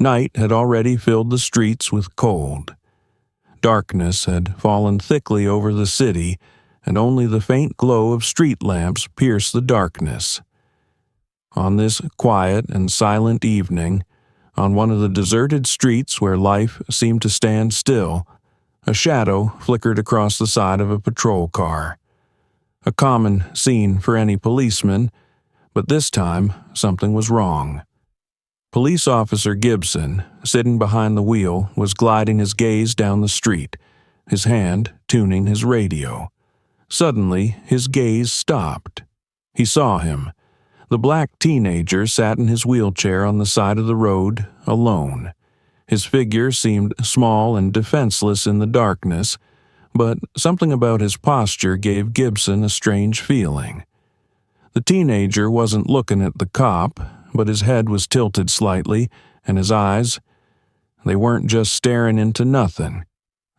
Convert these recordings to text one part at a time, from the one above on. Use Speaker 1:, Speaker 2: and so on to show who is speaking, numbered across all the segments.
Speaker 1: Night had already filled the streets with cold. Darkness had fallen thickly over the city, and only the faint glow of street lamps pierced the darkness. On this quiet and silent evening, on one of the deserted streets where life seemed to stand still, a shadow flickered across the side of a patrol car. A common scene for any policeman, but this time something was wrong. Police Officer Gibson, sitting behind the wheel, was gliding his gaze down the street, his hand tuning his radio. Suddenly, his gaze stopped. He saw him. The black teenager sat in his wheelchair on the side of the road, alone. His figure seemed small and defenseless in the darkness, but something about his posture gave Gibson a strange feeling. The teenager wasn't looking at the cop, but his head was tilted slightly, and his eyes, they weren't just staring into nothing.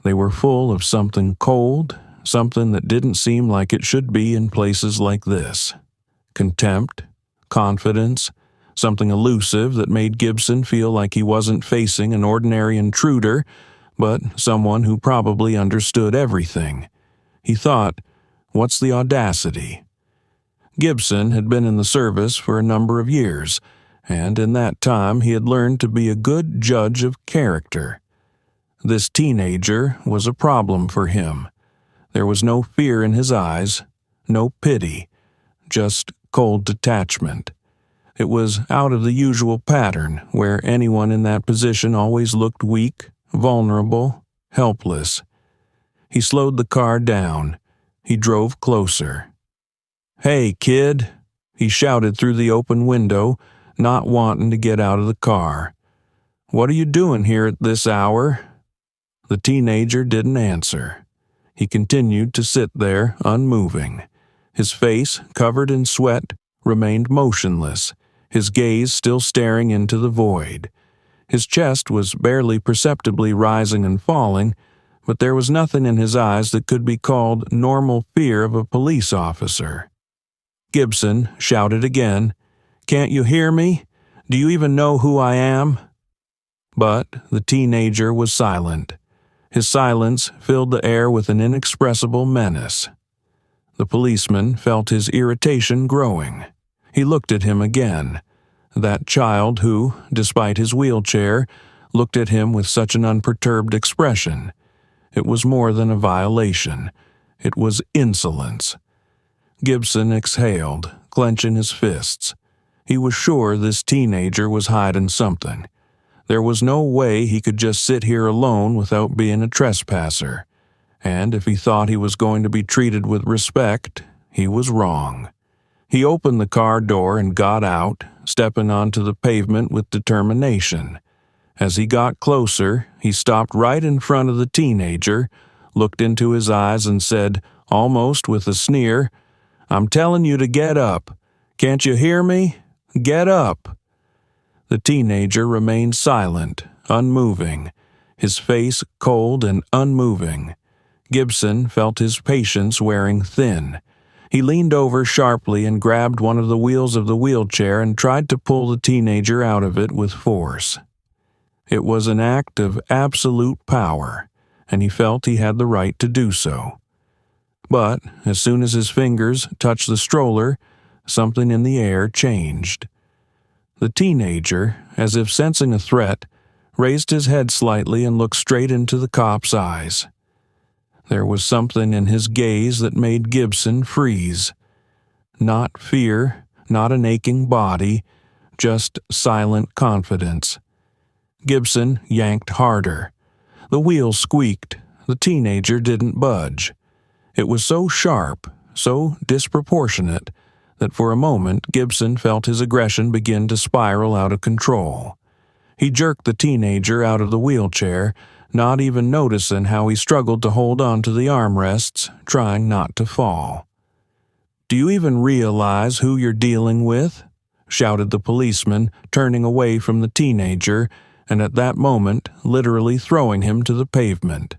Speaker 1: They were full of something cold, something that didn't seem like it should be in places like this. Contempt, confidence, something elusive that made Gibson feel like he wasn't facing an ordinary intruder, but someone who probably understood everything. He thought, what's the audacity? Gibson had been in the service for a number of years, and in that time he had learned to be a good judge of character. This teenager was a problem for him. There was no fear in his eyes, no pity, just cold detachment. It was out of the usual pattern, where anyone in that position always looked weak, vulnerable, helpless. He slowed the car down. He drove closer. "Hey, kid," he shouted through the open window, not wanting to get out of the car. "What are you doing here at this hour?" The teenager didn't answer. He continued to sit there, unmoving. His face, covered in sweat, remained motionless, his gaze still staring into the void. His chest was barely perceptibly rising and falling, but there was nothing in his eyes that could be called normal fear of a police officer. Gibson shouted again, "Can't you hear me? Do you even know who I am?" But the teenager was silent. His silence filled the air with an inexpressible menace. The policeman felt his irritation growing. He looked at him again. That child who, despite his wheelchair, looked at him with such an unperturbed expression. It was more than a violation. It was insolence. Gibson exhaled, clenching his fists. He was sure this teenager was hiding something. There was no way he could just sit here alone without being a trespasser. And if he thought he was going to be treated with respect, he was wrong. He opened the car door and got out, stepping onto the pavement with determination. As he got closer, he stopped right in front of the teenager, looked into his eyes and said, almost with a sneer, "I'm telling you to get up. Can't you hear me? Get up." The teenager remained silent, unmoving, his face cold and unmoving. Gibson felt his patience wearing thin. He leaned over sharply and grabbed one of the wheels of the wheelchair and tried to pull the teenager out of it with force. It was an act of absolute power, and he felt he had the right to do so. But as soon as his fingers touched the stroller, something in the air changed. The teenager, as if sensing a threat, raised his head slightly and looked straight into the cop's eyes. There was something in his gaze that made Gibson freeze. Not fear, not an aching body, just silent confidence. Gibson yanked harder. The wheel squeaked. The teenager didn't budge. It was so sharp, so disproportionate, that for a moment Gibson felt his aggression begin to spiral out of control. He jerked the teenager out of the wheelchair, not even noticing how he struggled to hold on to the armrests, trying not to fall. "Do you even realize who you're dealing with?" shouted the policeman, turning away from the teenager, and at that moment literally throwing him to the pavement.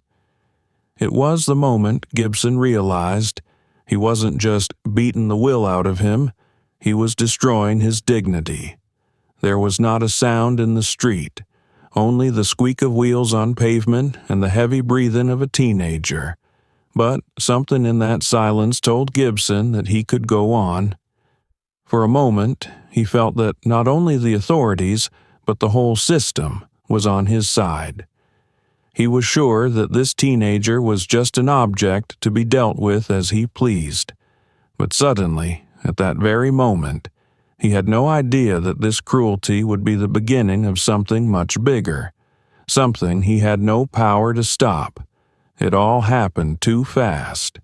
Speaker 1: It was the moment Gibson realized he wasn't just beating the will out of him, he was destroying his dignity. There was not a sound in the street. only the squeak of wheels on pavement and the heavy breathing of a teenager. But something in that silence told Gibson that he could go on. For a moment, he felt that not only the authorities, but the whole system was on his side. He was sure that this teenager was just an object to be dealt with as he pleased. But suddenly, at that very moment, he had no idea that this cruelty would be the beginning of something much bigger, something he had no power to stop. It all happened too fast.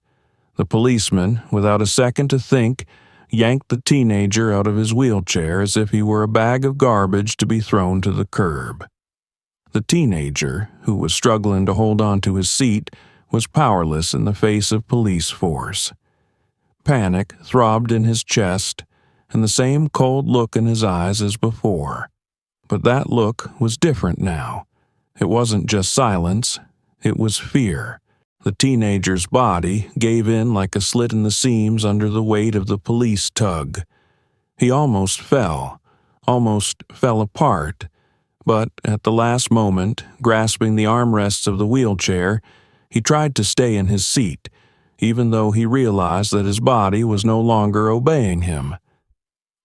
Speaker 1: The policeman, without a second to think, yanked the teenager out of his wheelchair as if he were a bag of garbage to be thrown to the curb. The teenager, who was struggling to hold on to his seat, was powerless in the face of police force. Panic throbbed in his chest, and the same cold look in his eyes as before. But that look was different now. It wasn't just silence, it was fear. The teenager's body gave in like a slit in the seams under the weight of the police tug. He almost fell apart, but at the last moment, grasping the armrests of the wheelchair, he tried to stay in his seat, even though he realized that his body was no longer obeying him.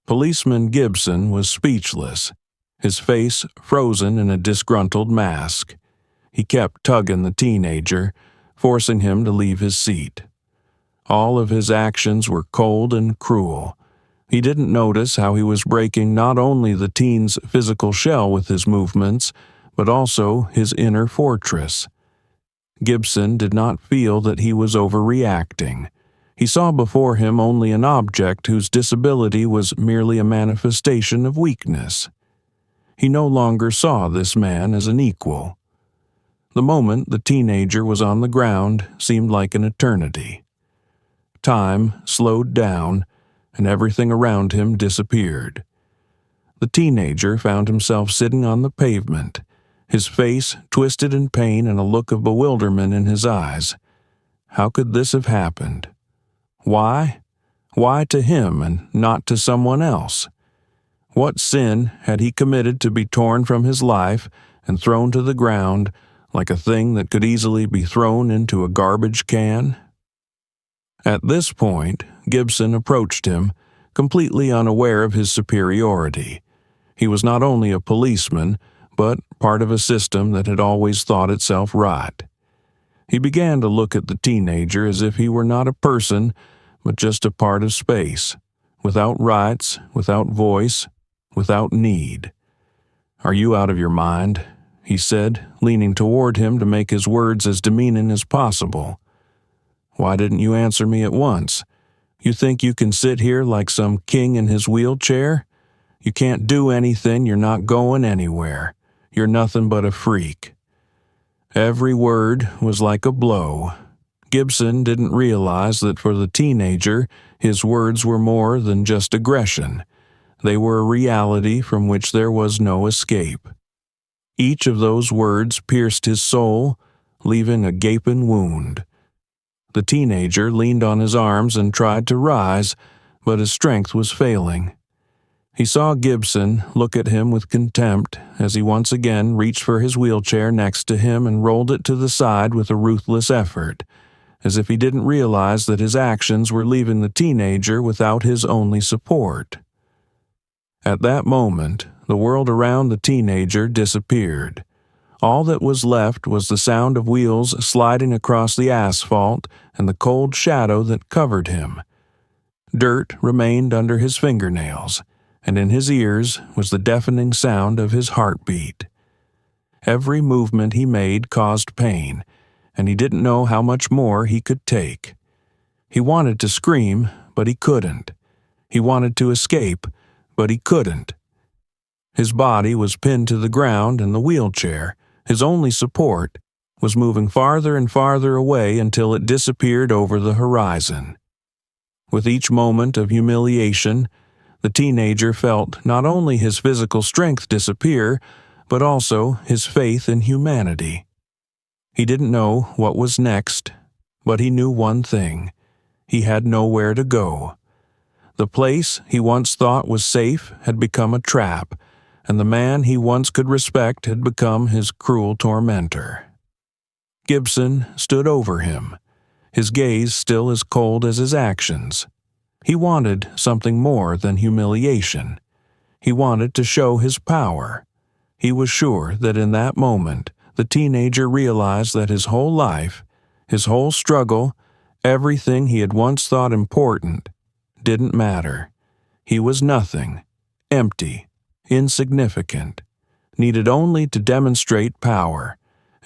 Speaker 1: Policeman Gibson was speechless, his face frozen in a disgruntled mask. He kept tugging the teenager, forcing him to leave his seat. All of his actions were cold and cruel. He didn't notice how he was breaking not only the teen's physical shell with his movements, but also his inner fortress. Gibson did not feel that he was overreacting. He saw before him only an object whose disability was merely a manifestation of weakness. He no longer saw this man as an equal. The moment the teenager was on the ground seemed like an eternity. Time slowed down, and everything around him disappeared. The teenager found himself sitting on the pavement, his face twisted in pain and a look of bewilderment in his eyes. How could this have happened? Why? Why to him and not to someone else? What sin had he committed to be torn from his life and thrown to the ground like a thing that could easily be thrown into a garbage can? At this point, Gibson approached him, completely unaware of his superiority. He was not only a policeman, but part of a system that had always thought itself right. He began to look at the teenager as if he were not a person, but just a part of space, without rights, without voice, without need. "Are you out of your mind?" he said, leaning toward him to make his words as demeaning as possible. "Why didn't you answer me at once? You think you can sit here like some king in his wheelchair? You can't do anything, you're not going anywhere. You're nothing but a freak." Every word was like a blow. Gibson didn't realize that for the teenager, his words were more than just aggression. They were a reality from which there was no escape. Each of those words pierced his soul, leaving a gaping wound. The teenager leaned on his arms and tried to rise, but his strength was failing. He saw Gibson look at him with contempt as he once again reached for his wheelchair next to him and rolled it to the side with a ruthless effort, as if he didn't realize that his actions were leaving the teenager without his only support. At that moment, the world around the teenager disappeared. All that was left was the sound of wheels sliding across the asphalt and the cold shadow that covered him. Dirt remained under his fingernails, and in his ears was the deafening sound of his heartbeat. Every movement he made caused pain, and he didn't know how much more he could take. He wanted to scream, but he couldn't. He wanted to escape, but he couldn't. His body was pinned to the ground, and the wheelchair, his only support, was moving farther and farther away until it disappeared over the horizon. With each moment of humiliation, the teenager felt not only his physical strength disappear, but also his faith in humanity. He didn't know what was next, but he knew one thing: he had nowhere to go. The place he once thought was safe had become a trap, and the man he once could respect had become his cruel tormentor. Gibson stood over him, his gaze still as cold as his actions. He wanted something more than humiliation. He wanted to show his power. He was sure that in that moment, the teenager realized that his whole life, his whole struggle, everything he had once thought important, didn't matter. He was nothing, empty, insignificant, needed only to demonstrate power.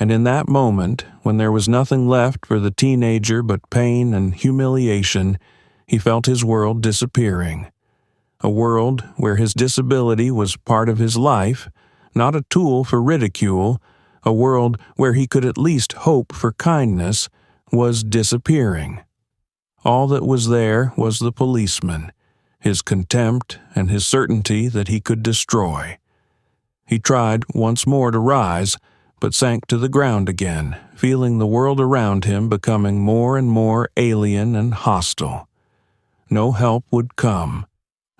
Speaker 1: And in that moment, when there was nothing left for the teenager but pain and humiliation, he felt his world disappearing. A world where his disability was part of his life, not a tool for ridicule, a world where he could at least hope for kindness, was disappearing. All that was there was the policeman, his contempt and his certainty that he could destroy. He tried once more to rise, but sank to the ground again, feeling the world around him becoming more and more alien and hostile. No help would come.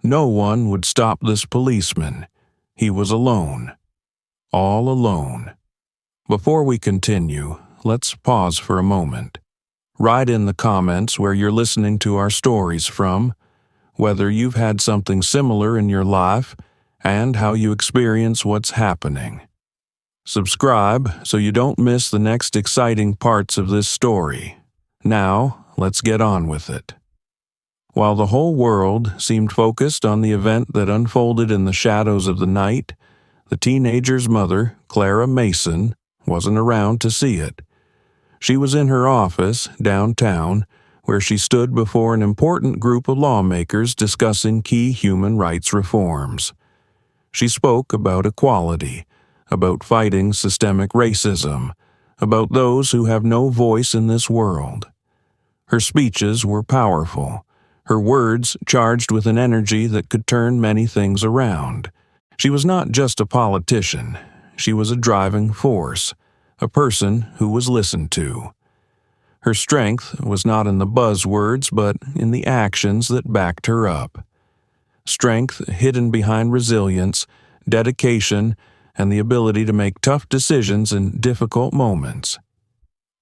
Speaker 1: No one would stop this policeman. He was alone. All alone. Before we continue, let's pause for a moment. Write in the comments where you're listening to our stories from, whether you've had something similar in your life, and how you experience what's happening. Subscribe so you don't miss the next exciting parts of this story. Now, let's get on with it. While the whole world seemed focused on the event that unfolded in the shadows of the night, the teenager's mother, Clara Mason, wasn't around to see it. She was in her office downtown, where she stood before an important group of lawmakers discussing key human rights reforms. She spoke about equality, about fighting systemic racism, about those who have no voice in this world. Her speeches were powerful, her words charged with an energy that could turn many things around. She was not just a politician, she was a driving force, a person who was listened to. Her strength was not in the buzzwords, but in the actions that backed her up. Strength hidden behind resilience, dedication, and the ability to make tough decisions in difficult moments.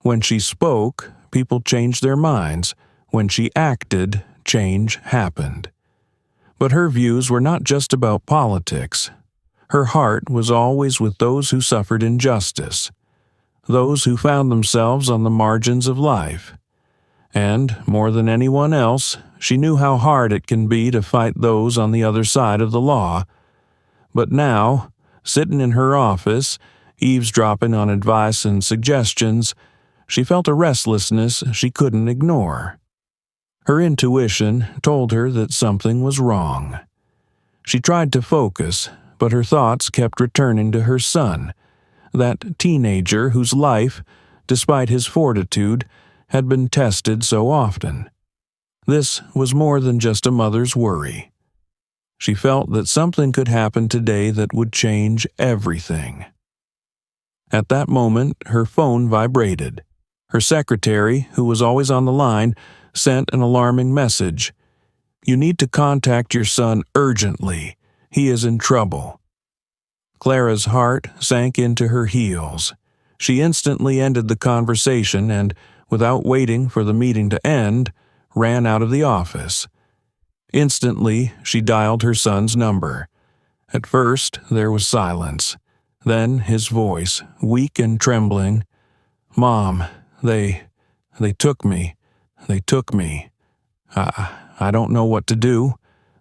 Speaker 1: When she spoke, people changed their minds. When she acted, change happened. But her views were not just about politics. Her heart was always with those who suffered injustice, those who found themselves on the margins of life. And, more than anyone else, she knew how hard it can be to fight those on the other side of the law. But now, sitting in her office, eavesdropping on advice and suggestions, she felt a restlessness she couldn't ignore. Her intuition told her that something was wrong. She tried to focus, but her thoughts kept returning to her son, that teenager whose life, despite his fortitude, had been tested so often. This was more than just a mother's worry. She felt that something could happen today that would change everything. At that moment, her phone vibrated. Her secretary, who was always on the line, sent an alarming message. "You need to contact your son urgently. He is in trouble." Clara's heart sank into her heels. She instantly ended the conversation and, without waiting for the meeting to end, ran out of the office. Instantly, she dialed her son's number. At first, there was silence. Then his voice, weak and trembling. "Mom, they took me. They took me. I don't know what to do.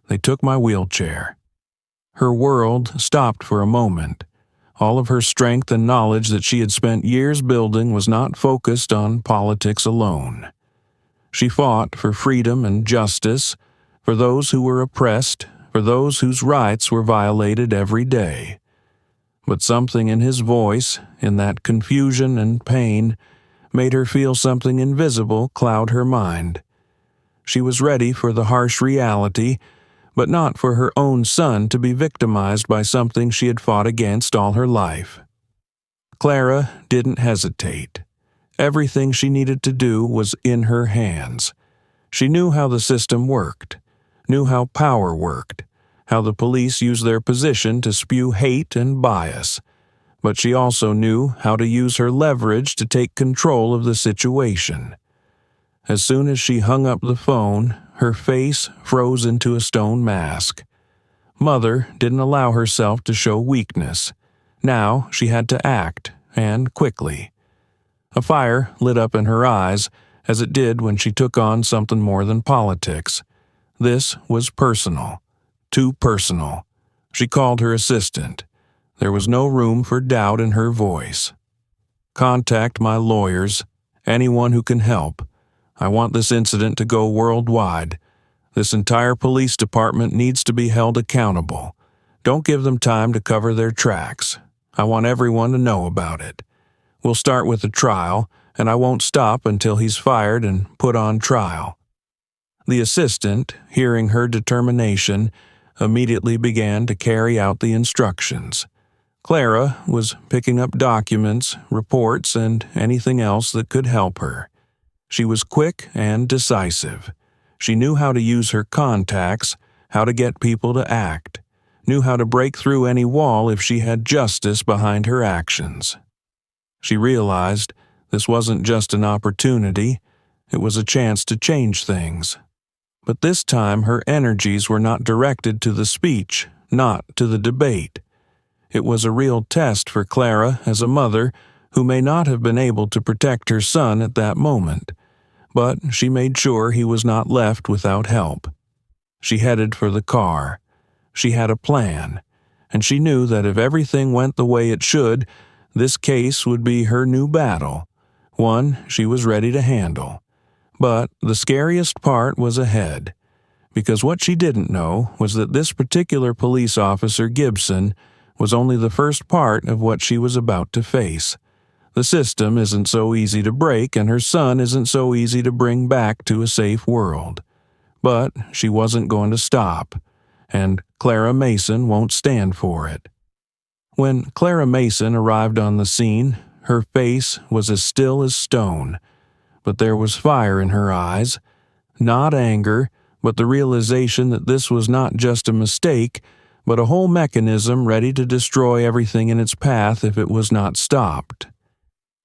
Speaker 1: They took my wheelchair." Her world stopped for a moment. All of her strength and knowledge that she had spent years building was not focused on politics alone. She fought for freedom and justice, for those who were oppressed, for those whose rights were violated every day. But something in his voice, in that confusion and pain, made her feel something invisible cloud her mind. She was ready for the harsh reality, but not for her own son to be victimized by something she had fought against all her life. Clara didn't hesitate. Everything she needed to do was in her hands. She knew how the system worked, knew how power worked, how the police use their position to spew hate and bias. But she also knew how to use her leverage to take control of the situation. As soon as she hung up the phone, her face froze into a stone mask. Mother didn't allow herself to show weakness. Now she had to act, and quickly. A fire lit up in her eyes, as it did when she took on something more than politics. This was personal. Too personal. She called her assistant. There was no room for doubt in her voice. "Contact my lawyers, anyone who can help. I want this incident to go worldwide. This entire police department needs to be held accountable. Don't give them time to cover their tracks. I want everyone to know about it. We'll start with the trial, and I won't stop until he's fired and put on trial." The assistant, hearing her determination, immediately began to carry out the instructions. Clara was picking up documents, reports, and anything else that could help her. She was quick and decisive. She knew how to use her contacts, how to get people to act, knew how to break through any wall if she had justice behind her actions. She realized this wasn't just an opportunity, it was a chance to change things. But this time her energies were not directed to the speech, not to the debate. It was a real test for Clara as a mother who may not have been able to protect her son at that moment, but she made sure he was not left without help. She headed for the car. She had a plan, and she knew that if everything went the way it should, this case would be her new battle, one she was ready to handle. But the scariest part was ahead, because what she didn't know was that this particular police officer, Gibson, was only the first part of what she was about to face. The system isn't so easy to break, and her son isn't so easy to bring back to a safe world. But she wasn't going to stop, and Clara Mason won't stand for it. When Clara Mason arrived on the scene, her face was as still as stone, but there was fire in her eyes. Not anger, but the realization that this was not just a mistake, but a whole mechanism ready to destroy everything in its path if it was not stopped.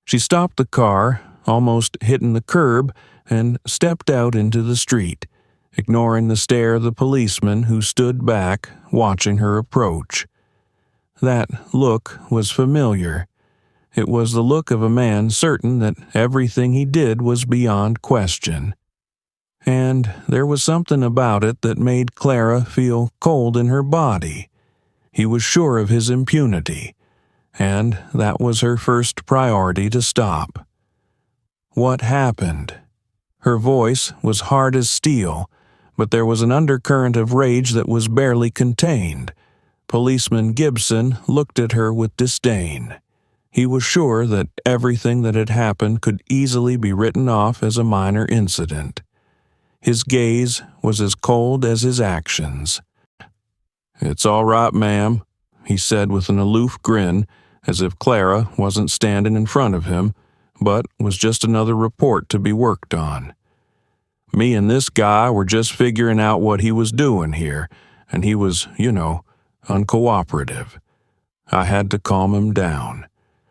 Speaker 1: She stopped the car, almost hitting the curb, and stepped out into the street, ignoring the stare of the policeman who stood back, watching her approach. That look was familiar. It was the look of a man certain that everything he did was beyond question. And there was something about it that made Clara feel cold in her body. He was sure of his impunity, and that was her first priority to stop. What happened? Her voice was hard as steel, but there was an undercurrent of rage that was barely contained. Policeman Gibson looked at her with disdain. He was sure that everything that had happened could easily be written off as a minor incident. His gaze was as cold as his actions. "It's all right, ma'am," he said with an aloof grin, as if Clara wasn't standing in front of him, but was just another report to be worked on. "Me and this guy were just figuring out what he was doing here, and he was, uncooperative. I had to calm him down.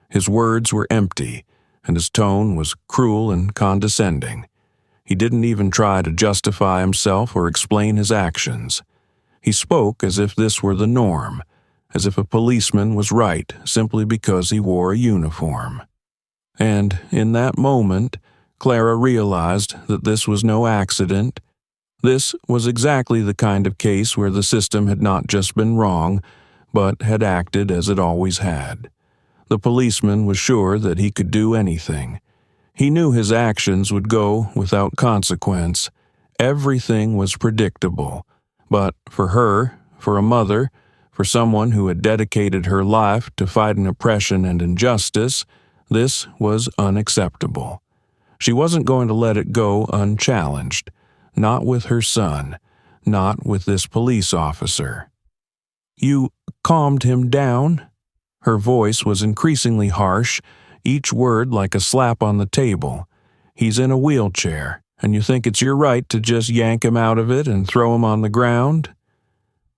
Speaker 1: His words were empty, and his tone was cruel and condescending. He didn't even try to justify himself or explain his actions. He spoke as if this were the norm, as if a policeman was right simply because he wore a uniform. And in that moment, Clara realized that this was no accident. This was exactly the kind of case where the system had not just been wrong, but had acted as it always had. The policeman was sure that he could do anything. He knew his actions would go without consequence. Everything was predictable. But for her, for a mother, for someone who had dedicated her life to fighting oppression and injustice, this was unacceptable. She wasn't going to let it go unchallenged. Not with her son. Not with this police officer. "You calmed him down?" Her voice was increasingly harsh, each word like a slap on the table. "He's in a wheelchair, and you think it's your right to just yank him out of it and throw him on the ground?"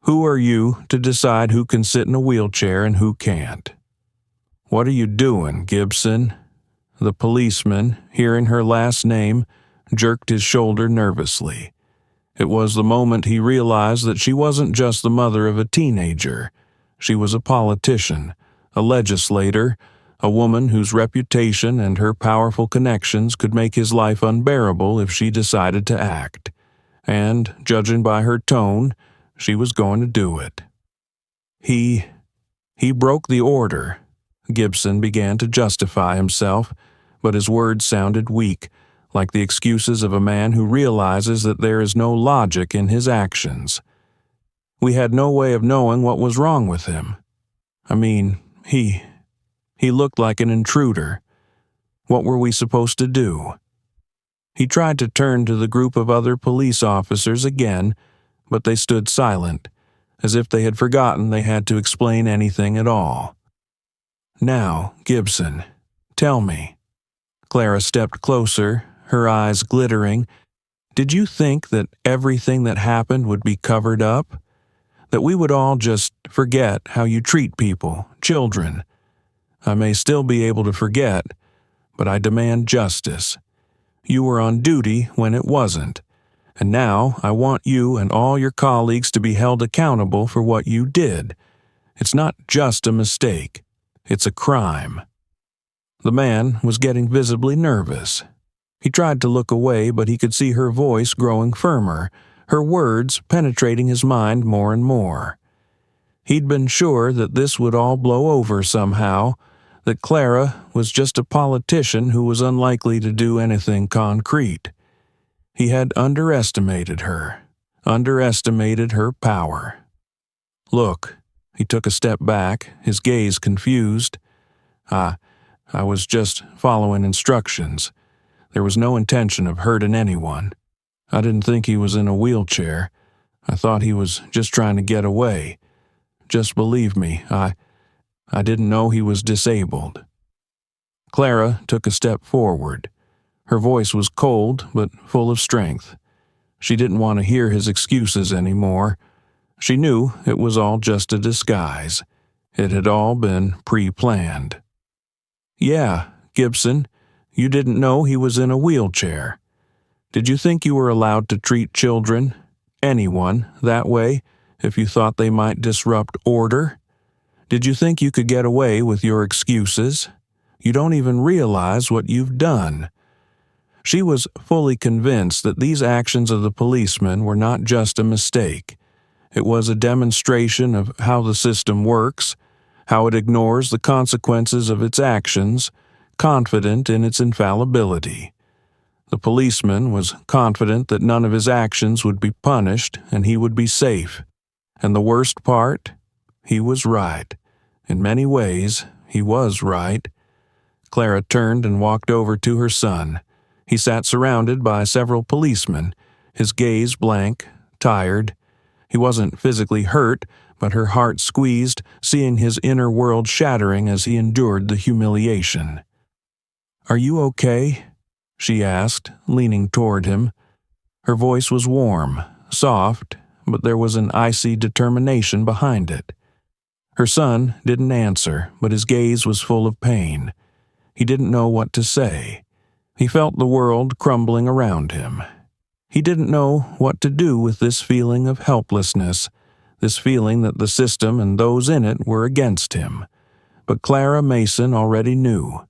Speaker 1: Who are you to decide who can sit in a wheelchair and who can't? What are you doing, Gibson? The policeman, hearing her last name, jerked his shoulder nervously. It was the moment he realized that she wasn't just the mother of a teenager. She was a politician, a legislator, a woman whose reputation and her powerful connections could make his life unbearable if she decided to act. And, judging by her tone, she was going to do it. He broke the order. Gibson began to justify himself, but his words sounded weak, like the excuses of a man who realizes that there is no logic in his actions. We had no way of knowing what was wrong with him. I mean, he looked like an intruder. What were we supposed to do? He tried to turn to the group of other police officers again, but they stood silent, as if they had forgotten they had to explain anything at all. Now, Gibson, tell me. Clara stepped closer, her eyes glittering. Did you think that everything that happened would be covered up? That we would all just forget how you treat people, children? I may still be able to forget, but I demand justice. You were on duty when it wasn't, and now I want you and all your colleagues to be held accountable for what you did. It's not just a mistake. It's a crime. The man was getting visibly nervous. He tried to look away, but he could see her voice growing firmer, her words penetrating his mind more and more. He'd been sure that this would all blow over somehow, that Clara was just a politician who was unlikely to do anything concrete. He had underestimated her power. Look, he took a step back, his gaze confused. I was just following instructions. There was no intention of hurting anyone. I didn't think he was in a wheelchair. I thought he was just trying to get away. Just believe me, I didn't know he was disabled. Clara took a step forward. Her voice was cold, but full of strength. She didn't want to hear his excuses anymore. She knew it was all just a disguise. It had all been pre-planned. Yeah, Gibson, you didn't know he was in a wheelchair. Did you think you were allowed to treat children, anyone, that way, if you thought they might disrupt order? Did you think you could get away with your excuses? You don't even realize what you've done. She was fully convinced that these actions of the policeman were not just a mistake. It was a demonstration of how the system works, how it ignores the consequences of its actions, confident in its infallibility. The policeman was confident that none of his actions would be punished and he would be safe. And the worst part? He was right. In many ways, he was right. Clara turned and walked over to her son. He sat surrounded by several policemen, his gaze blank, tired. He wasn't physically hurt, but her heart squeezed, seeing his inner world shattering as he endured the humiliation. "Are you okay?" she asked, leaning toward him. Her voice was warm, soft, but there was an icy determination behind it. Her son didn't answer, but his gaze was full of pain. He didn't know what to say. He felt the world crumbling around him. He didn't know what to do with this feeling of helplessness, this feeling that the system and those in it were against him. But Clara Mason already knew.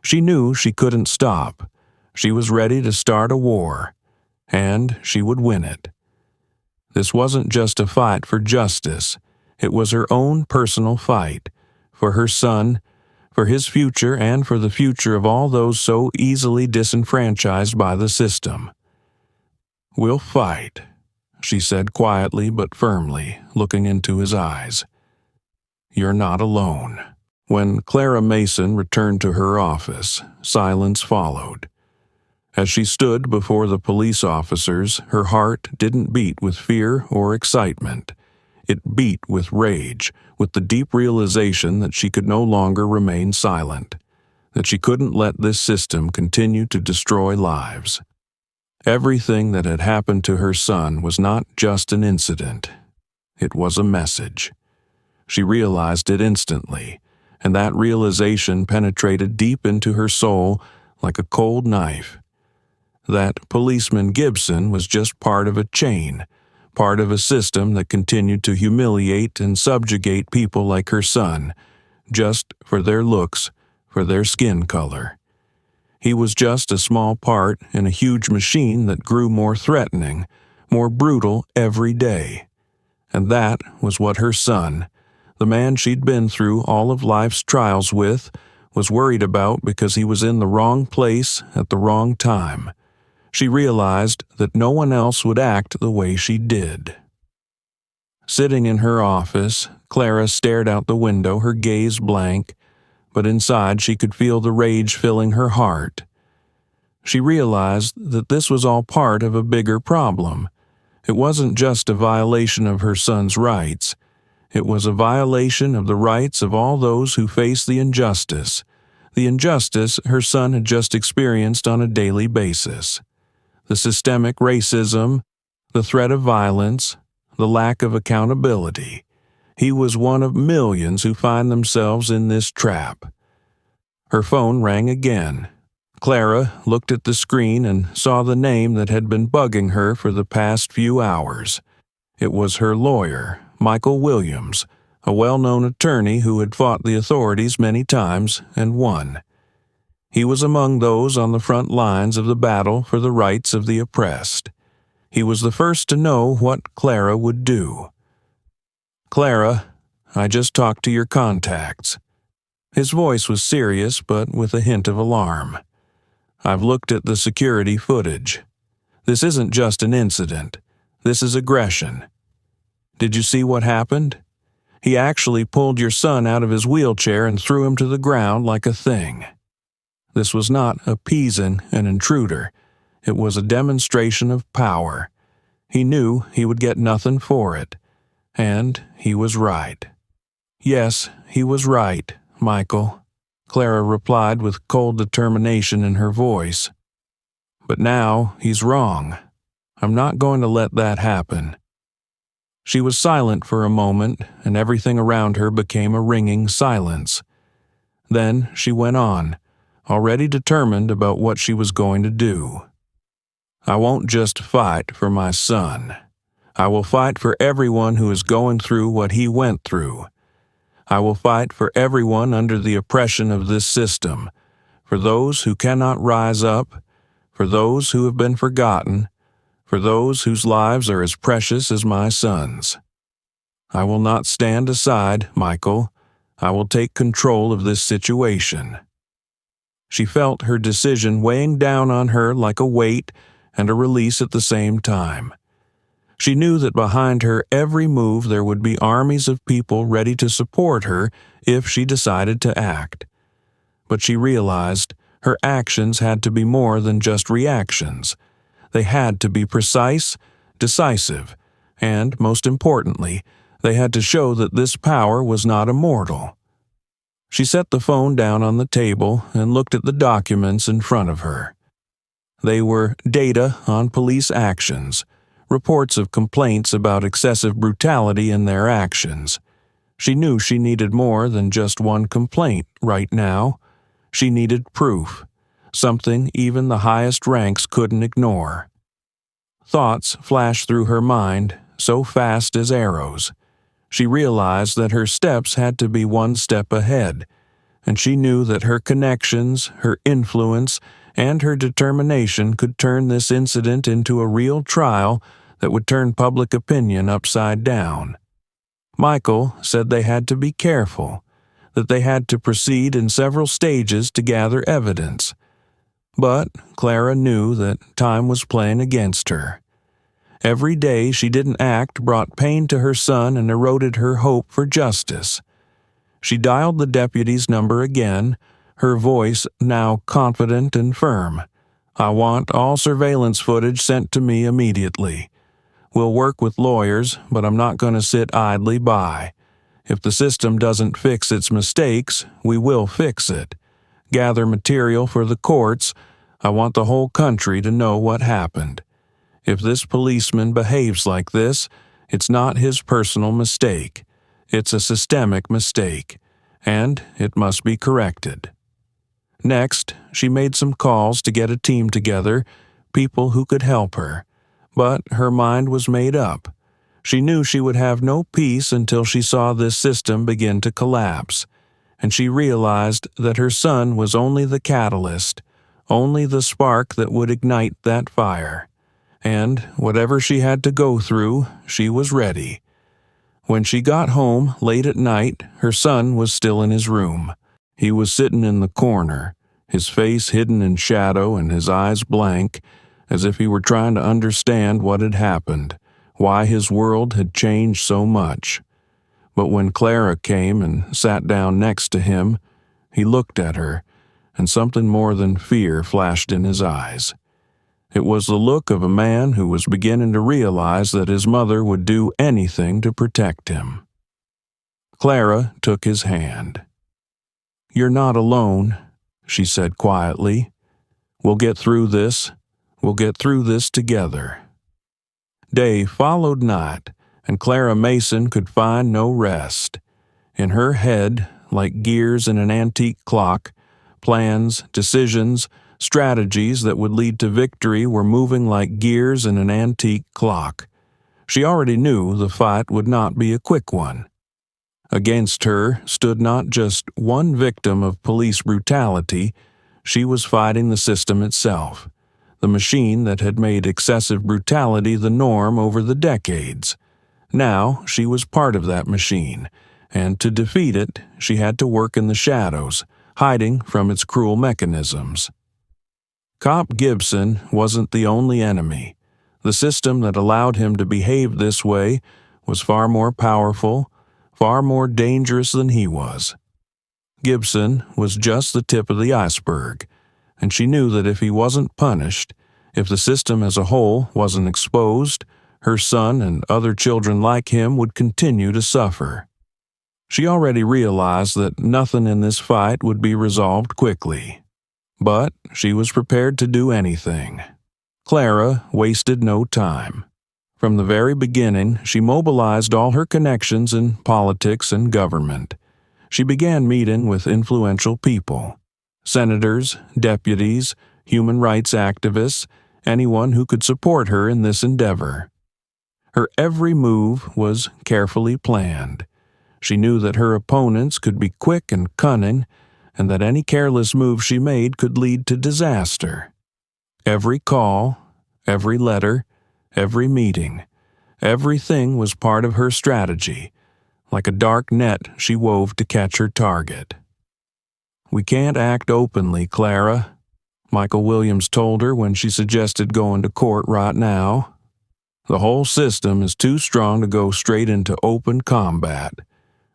Speaker 1: She knew she couldn't stop. She was ready to start a war, and she would win it. This wasn't just a fight for justice. It was her own personal fight, for her son, for his future, and for the future of all those so easily disenfranchised by the system. "We'll fight," she said quietly but firmly, looking into his eyes. "You're not alone." When Clara Mason returned to her office, silence followed. As she stood before the police officers, her heart didn't beat with fear or excitement. It beat with rage, with the deep realization that she could no longer remain silent, that she couldn't let this system continue to destroy lives. Everything that had happened to her son was not just an incident. It was a message. She realized it instantly, and that realization penetrated deep into her soul like a cold knife. That policeman Gibson was just part of a chain, part of a system that continued to humiliate and subjugate people like her son, just for their looks, for their skin color. He was just a small part in a huge machine that grew more threatening, more brutal every day. And that was what her son, the man she'd been through all of life's trials with, was worried about because he was in the wrong place at the wrong time. She realized that no one else would act the way she did. Sitting in her office, Clara stared out the window, her gaze blank, but inside she could feel the rage filling her heart. She realized that this was all part of a bigger problem. It wasn't just a violation of her son's rights. It was a violation of the rights of all those who face the injustice her son had just experienced on a daily basis. The systemic racism, the threat of violence, the lack of accountability. He was one of millions who find themselves in this trap. Her phone rang again. Clara looked at the screen and saw the name that had been bugging her for the past few hours. It was her lawyer, Michael Williams, a well-known attorney who had fought the authorities many times and won. He was among those on the front lines of the battle for the rights of the oppressed. He was the first to know what Clara would do. "Clara, I just talked to your contacts." His voice was serious, but with a hint of alarm. "I've looked at the security footage. This isn't just an incident. This is aggression. Did you see what happened? He actually pulled your son out of his wheelchair and threw him to the ground like a thing. This was not appeasing an intruder. It was a demonstration of power. He knew he would get nothing for it. And he was right." "Yes, he was right, Michael," Clara replied with cold determination in her voice. "But now he's wrong. I'm not going to let that happen." She was silent for a moment, and everything around her became a ringing silence. Then she went on, already determined about what she was going to do. "I won't just fight for my son. I will fight for everyone who is going through what he went through. I will fight for everyone under the oppression of this system, for those who cannot rise up, for those who have been forgotten, for those whose lives are as precious as my son's. I will not stand aside, Michael. I will take control of this situation." She felt her decision weighing down on her like a weight and a release at the same time. She knew that behind her every move there would be armies of people ready to support her if she decided to act. But she realized her actions had to be more than just reactions. They had to be precise, decisive, and, most importantly, they had to show that this power was not immortal. She set the phone down on the table and looked at the documents in front of her. They were data on police actions, reports of complaints about excessive brutality in their actions. She knew she needed more than just one complaint right now. She needed proof, something even the highest ranks couldn't ignore. Thoughts flashed through her mind, so fast as arrows. She realized that her steps had to be one step ahead, and she knew that her connections, her influence, and her determination could turn this incident into a real trial that would turn public opinion upside down. Michael said they had to be careful, that they had to proceed in several stages to gather evidence. But Clara knew that time was playing against her. Every day she didn't act brought pain to her son and eroded her hope for justice. She dialed the deputy's number again, her voice now confident and firm. "I want all surveillance footage sent to me immediately. We'll work with lawyers, but I'm not going to sit idly by. If the system doesn't fix its mistakes, we will fix it. Gather material for the courts. I want the whole country to know what happened. If this policeman behaves like this, It's not his personal mistake. It's a systemic mistake, and it must be corrected. Next, she made some calls to get a team together, people who could help her. But her mind was made up. She knew she would have no peace until she saw this system begin to collapse, and she realized that her son was only the catalyst, only the spark that would ignite that fire. And whatever she had to go through, she was ready. When she got home late at night, her son was still in his room. He was sitting in the corner, his face hidden in shadow and his eyes blank, as if he were trying to understand what had happened, why his world had changed so much. But when Clara came and sat down next to him, he looked at her, and something more than fear flashed in his eyes. It was the look of a man who was beginning to realize that his mother would do anything to protect him. Clara took his hand. "You're not alone," she said quietly. "We'll get through this. We'll get through this together." Day followed night, and Clara Mason could find no rest. In her head, like gears in an antique clock, plans, decisions, strategies that would lead to victory were moving like gears in an antique clock. She already knew the fight would not be a quick one. Against her stood not just one victim of police brutality, she was fighting the system itself, the machine that had made excessive brutality the norm over the decades. Now she was part of that machine, and to defeat it, she had to work in the shadows, hiding from its cruel mechanisms. Cop Gibson wasn't the only enemy. The system that allowed him to behave this way was far more powerful, far more dangerous than he was. Gibson was just the tip of the iceberg, and she knew that if he wasn't punished, if the system as a whole wasn't exposed, her son and other children like him would continue to suffer. She already realized that nothing in this fight would be resolved quickly. But she was prepared to do anything. Clara wasted no time. From the very beginning, she mobilized all her connections in politics and government. She began meeting with influential people: senators, deputies, human rights activists, anyone who could support her in this endeavor. Her every move was carefully planned. She knew that her opponents could be quick and cunning, and that any careless move she made could lead to disaster. Every call, every letter, every meeting, everything was part of her strategy, like a dark net she wove to catch her target. "We can't act openly, Clara," Michael Williams told her when she suggested going to court right now. "The whole system is too strong to go straight into open combat.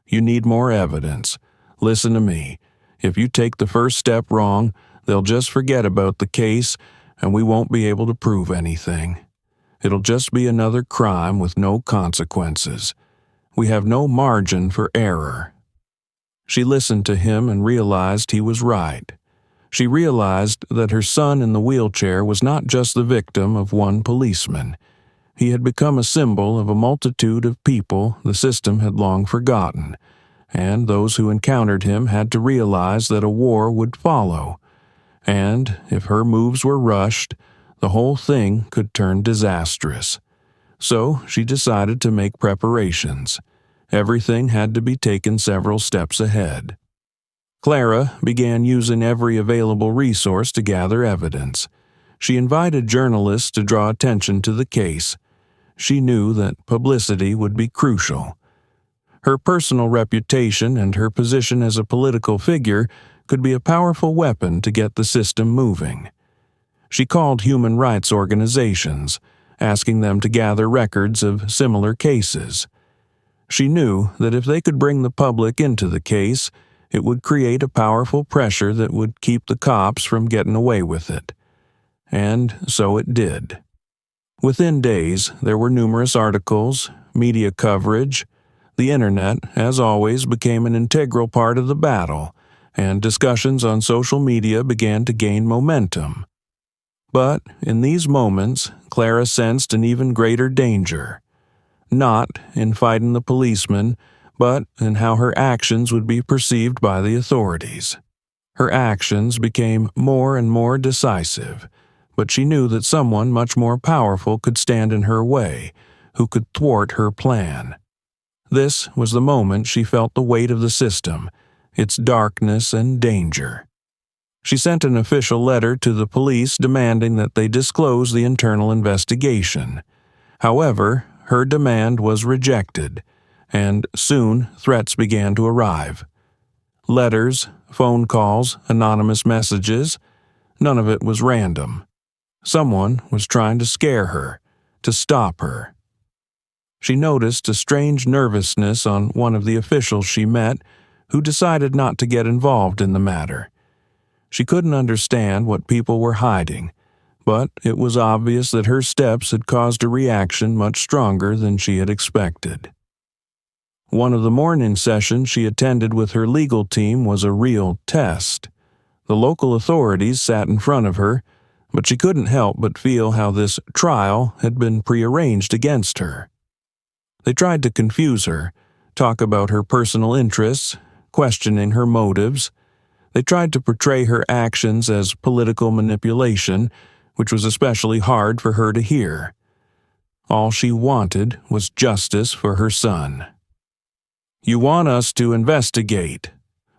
Speaker 1: You need more evidence. Listen to me. If you take the first step wrong, they'll just forget about the case, and we won't be able to prove anything. It'll just be another crime with no consequences. We have no margin for error." She listened to him and realized he was right. She realized that her son in the wheelchair was not just the victim of one policeman. He had become a symbol of a multitude of people the system had long forgotten, and those who encountered him had to realize that a war would follow. And if her moves were rushed, the whole thing could turn disastrous. So she decided to make preparations. Everything had to be taken several steps ahead. Clara began using every available resource to gather evidence. She invited journalists to draw attention to the case. She knew that publicity would be crucial. Her personal reputation and her position as a political figure could be a powerful weapon to get the system moving. She called human rights organizations, asking them to gather records of similar cases. She knew that if they could bring the public into the case, it would create a powerful pressure that would keep the cops from getting away with it. And so it did. Within days, there were numerous articles, media coverage. The internet, as always, became an integral part of the battle, and discussions on social media began to gain momentum. But in these moments, Clara sensed an even greater danger. not in fighting the policeman, but in how her actions would be perceived by the authorities. Her actions became more and more decisive, but she knew that someone much more powerful could stand in her way, who could thwart her plan. This was the moment she felt the weight of the system, its darkness and danger. She sent an official letter to the police demanding that they disclose the internal investigation. However, her demand was rejected, and soon threats began to arrive. Letters, phone calls, anonymous messages, none of it was random. Someone was trying to scare her, to stop her. She noticed a strange nervousness on one of the officials she met, who decided not to get involved in the matter. She couldn't understand what people were hiding, but it was obvious that her steps had caused a reaction much stronger than she had expected. One of the morning sessions she attended with her legal team was a real test. The local authorities sat in front of her, but she couldn't help but feel how this trial had been prearranged against her. They tried to confuse her, talk about her personal interests, questioning her motives. They tried to portray her actions as political manipulation, which was especially hard for her to hear. All she wanted was justice for her son. "You want us to investigate,"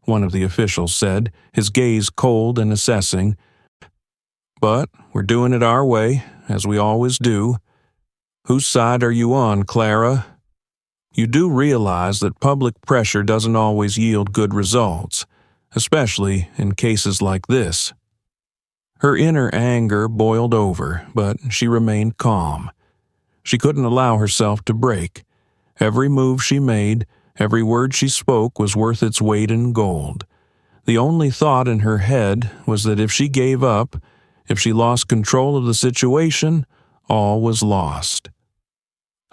Speaker 1: one of the officials said, his gaze cold and assessing. "But we're doing it our way, as we always do. Whose side are you on, Clara? You do realize that public pressure doesn't always yield good results, especially in cases like this." Her inner anger boiled over, but she remained calm. She couldn't allow herself to break. Every move she made, every word she spoke was worth its weight in gold. The only thought in her head was that if she gave up, if she lost control of the situation, all was lost.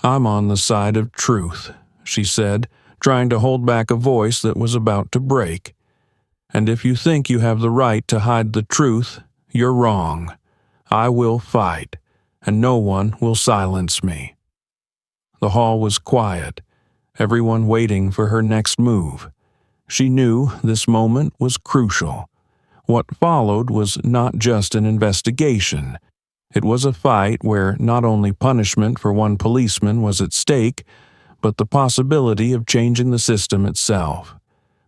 Speaker 1: "I'm on the side of truth," she said, trying to hold back a voice that was about to break. "And if you think you have the right to hide the truth, you're wrong. I will fight, and no one will silence me." The hall was quiet, everyone waiting for her next move. She knew this moment was crucial. What followed was not just an investigation. It was a fight where not only punishment for one policeman was at stake, but the possibility of changing the system itself.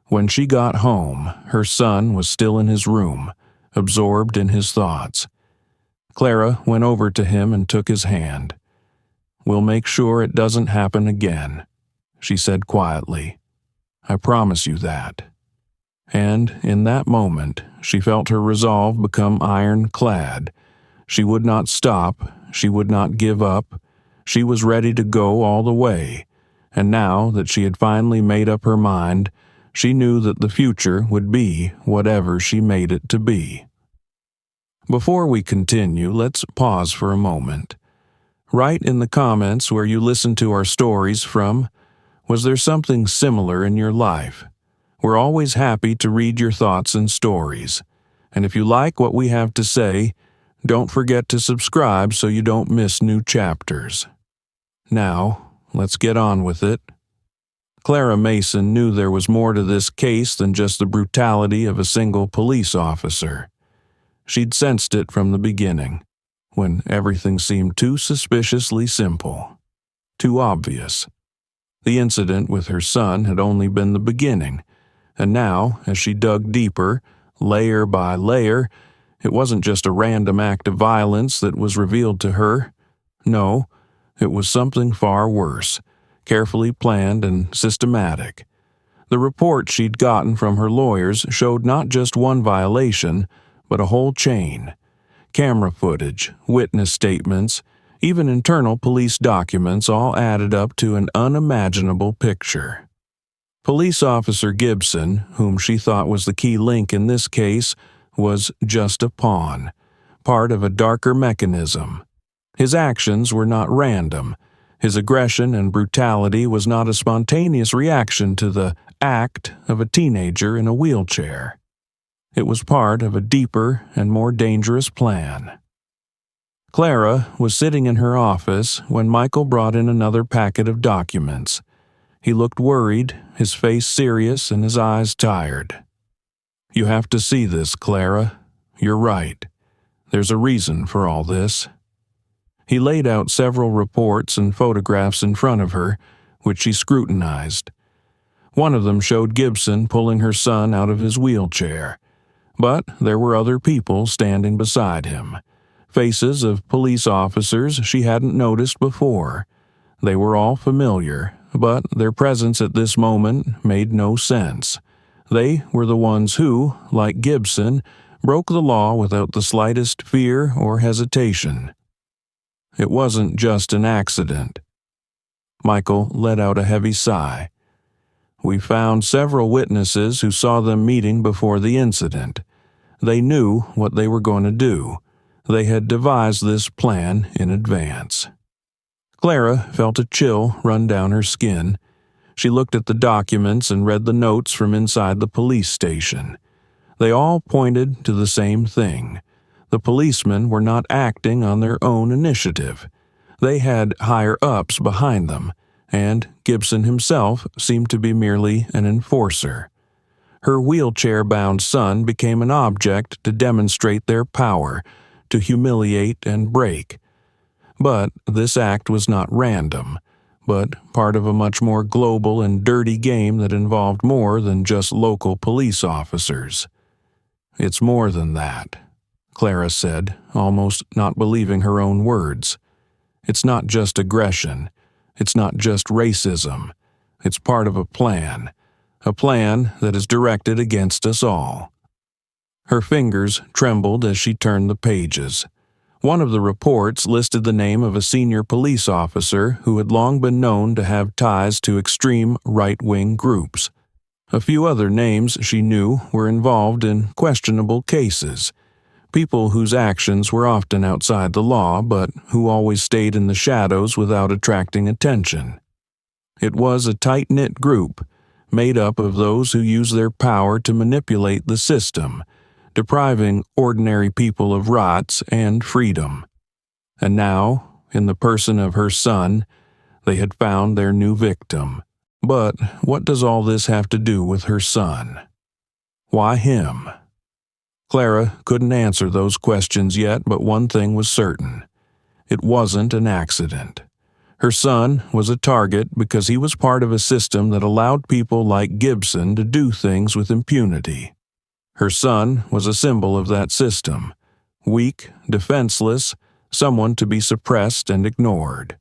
Speaker 1: When she got home, her son was still in his room, absorbed in his thoughts. Clara went over to him and took his hand. "We'll make sure it doesn't happen again," she said quietly. "I promise you that." And in that moment, she felt her resolve become ironclad. She would not stop, she would not give up. She was ready to go all the way, and now that she had finally made up her mind, she knew that the future would be whatever she made it to be. Before we continue, let's pause for a moment. Write in the comments where you listen to our stories from. Was there something similar in your life? We're always happy to read your thoughts and stories. And if you like what we have to say, don't forget to subscribe so you don't miss new chapters. Now, let's get on with it. Clara Mason knew there was more to this case than just the brutality of a single police officer. She'd sensed it from the beginning, when everything seemed too suspiciously simple, too obvious. The incident with her son had only been the beginning, and now, as she dug deeper, layer by layer, it wasn't just a random act of violence that was revealed to her. No, it was something far worse, carefully planned and systematic. The report she'd gotten from her lawyers showed not just one violation, but a whole chain. Camera footage, witness statements, even internal police documents all added up to an unimaginable picture. Police Officer Gibson, whom she thought was the key link in this case, was just a pawn, part of a darker mechanism. His actions were not random. His aggression and brutality was not a spontaneous reaction to the act of a teenager in a wheelchair. It was part of a deeper and more dangerous plan. Clara was sitting in her office when Michael brought in another packet of documents. He looked worried, his face serious and his eyes tired. "You have to see this, Clara. You're right. There's a reason for all this." He laid out several reports and photographs in front of her, which she scrutinized. One of them showed Gibson pulling her son out of his wheelchair, but there were other people standing beside him. Faces of police officers she hadn't noticed before. They were all familiar, but their presence at this moment made no sense. They were the ones who, like Gibson, broke the law without the slightest fear or hesitation. It wasn't just an accident. Michael let out a heavy sigh. "We found several witnesses who saw them meeting before the incident. They knew what they were going to do. They had devised this plan in advance." Clara felt a chill run down her skin. She looked at the documents and read the notes from inside the police station. They all pointed to the same thing. The policemen were not acting on their own initiative. They had higher-ups behind them, and Gibson himself seemed to be merely an enforcer. Her wheelchair-bound son became an object to demonstrate their power, to humiliate and break. But this act was not random, but part of a much more global and dirty game that involved more than just local police officers. "It's more than that," Clara said, almost not believing her own words. "It's not just aggression. It's not just racism. It's part of a plan that is directed against us all." Her fingers trembled as she turned the pages. One of the reports listed the name of a senior police officer who had long been known to have ties to extreme right-wing groups. A few other names she knew were involved in questionable cases, people whose actions were often outside the law but who always stayed in the shadows without attracting attention. It was a tight-knit group, made up of those who use their power to manipulate the system, depriving ordinary people of rights and freedom. And now, in the person of her son, they had found their new victim. But what does all this have to do with her son? Why him? Clara couldn't answer those questions yet, but one thing was certain. It wasn't an accident. Her son was a target because he was part of a system that allowed people like Gibson to do things with impunity. Her son was a symbol of that system. Weak, defenseless, someone to be suppressed and ignored.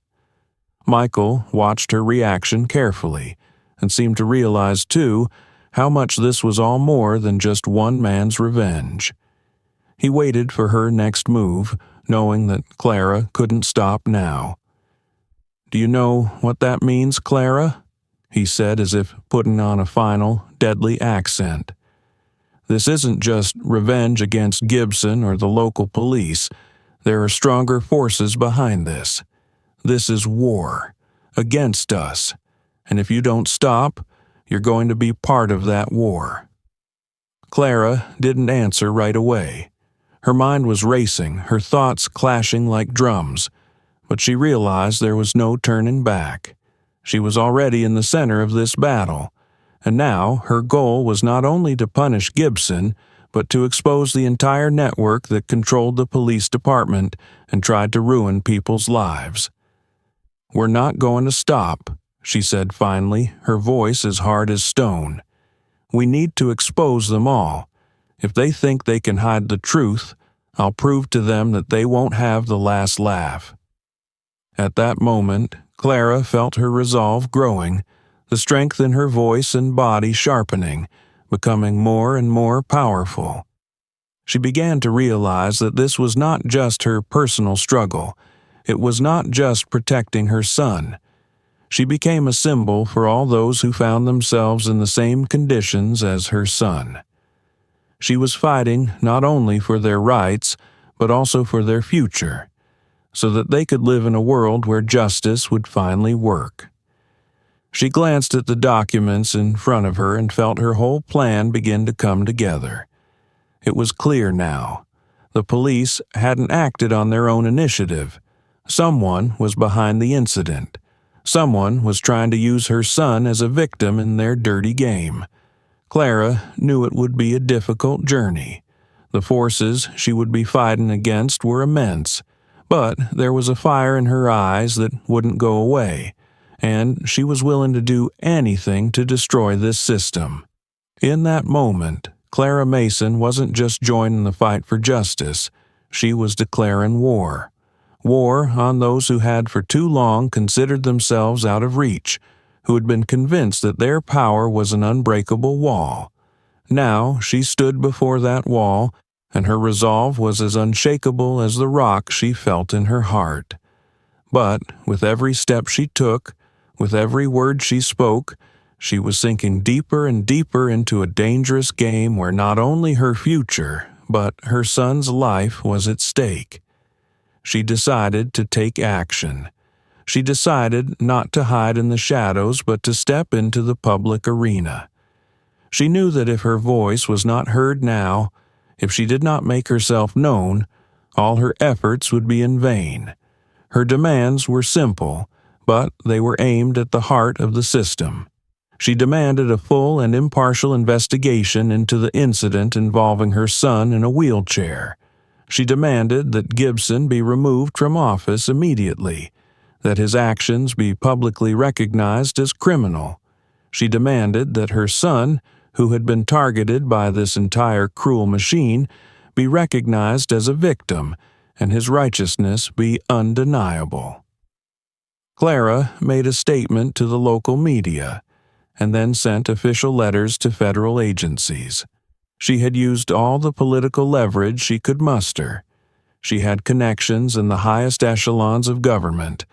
Speaker 1: Michael watched her reaction carefully and seemed to realize, too, how much this was all more than just one man's revenge. He waited for her next move, knowing that Clara couldn't stop now. "Do you know what that means, Clara?" he said, as if putting on a final, deadly accent. "This isn't just revenge against Gibson or the local police. There are stronger forces behind this. This is war, against us, and if you don't stop, you're going to be part of that war." Clara didn't answer right away. Her mind was racing, her thoughts clashing like drums, but she realized there was no turning back. She was already in the center of this battle, and now her goal was not only to punish Gibson, but to expose the entire network that controlled the police department and tried to ruin people's lives. "We're not going to stop," she said finally, her voice as hard as stone. "We need to expose them all. If they think they can hide the truth, I'll prove to them that they won't have the last laugh." At that moment, Clara felt her resolve growing, the strength in her voice and body sharpening, becoming more and more powerful. She began to realize that this was not just her personal struggle. It was not just protecting her son. She became a symbol for all those who found themselves in the same conditions as her son. She was fighting not only for their rights, but also for their future, so that they could live in a world where justice would finally work. She glanced at the documents in front of her and felt her whole plan begin to come together. It was clear now. The police hadn't acted on their own initiative. Someone was behind the incident. Someone was trying to use her son as a victim in their dirty game. Clara knew it would be a difficult journey. The forces she would be fighting against were immense, but there was a fire in her eyes that wouldn't go away, and she was willing to do anything to destroy this system. In that moment, Clara Mason wasn't just joining the fight for justice, she was declaring war. War on those who had for too long considered themselves out of reach, who had been convinced that their power was an unbreakable wall. Now she stood before that wall, and her resolve was as unshakable as the rock she felt in her heart. But with every step she took, with every word she spoke, she was sinking deeper and deeper into a dangerous game where not only her future, but her son's life was at stake. She decided to take action. She decided not to hide in the shadows, but to step into the public arena. She knew that if her voice was not heard now, if she did not make herself known, all her efforts would be in vain. Her demands were simple, but they were aimed at the heart of the system. She demanded a full and impartial investigation into the incident involving her son in a wheelchair. She demanded that Gibson be removed from office immediately, that his actions be publicly recognized as criminal. She demanded that her son, who had been targeted by this entire cruel machine, be recognized as a victim, and his righteousness be undeniable. Clara made a statement to the local media, and then sent official letters to federal agencies. She had used all the political leverage she could muster. She had connections in the highest echelons of government,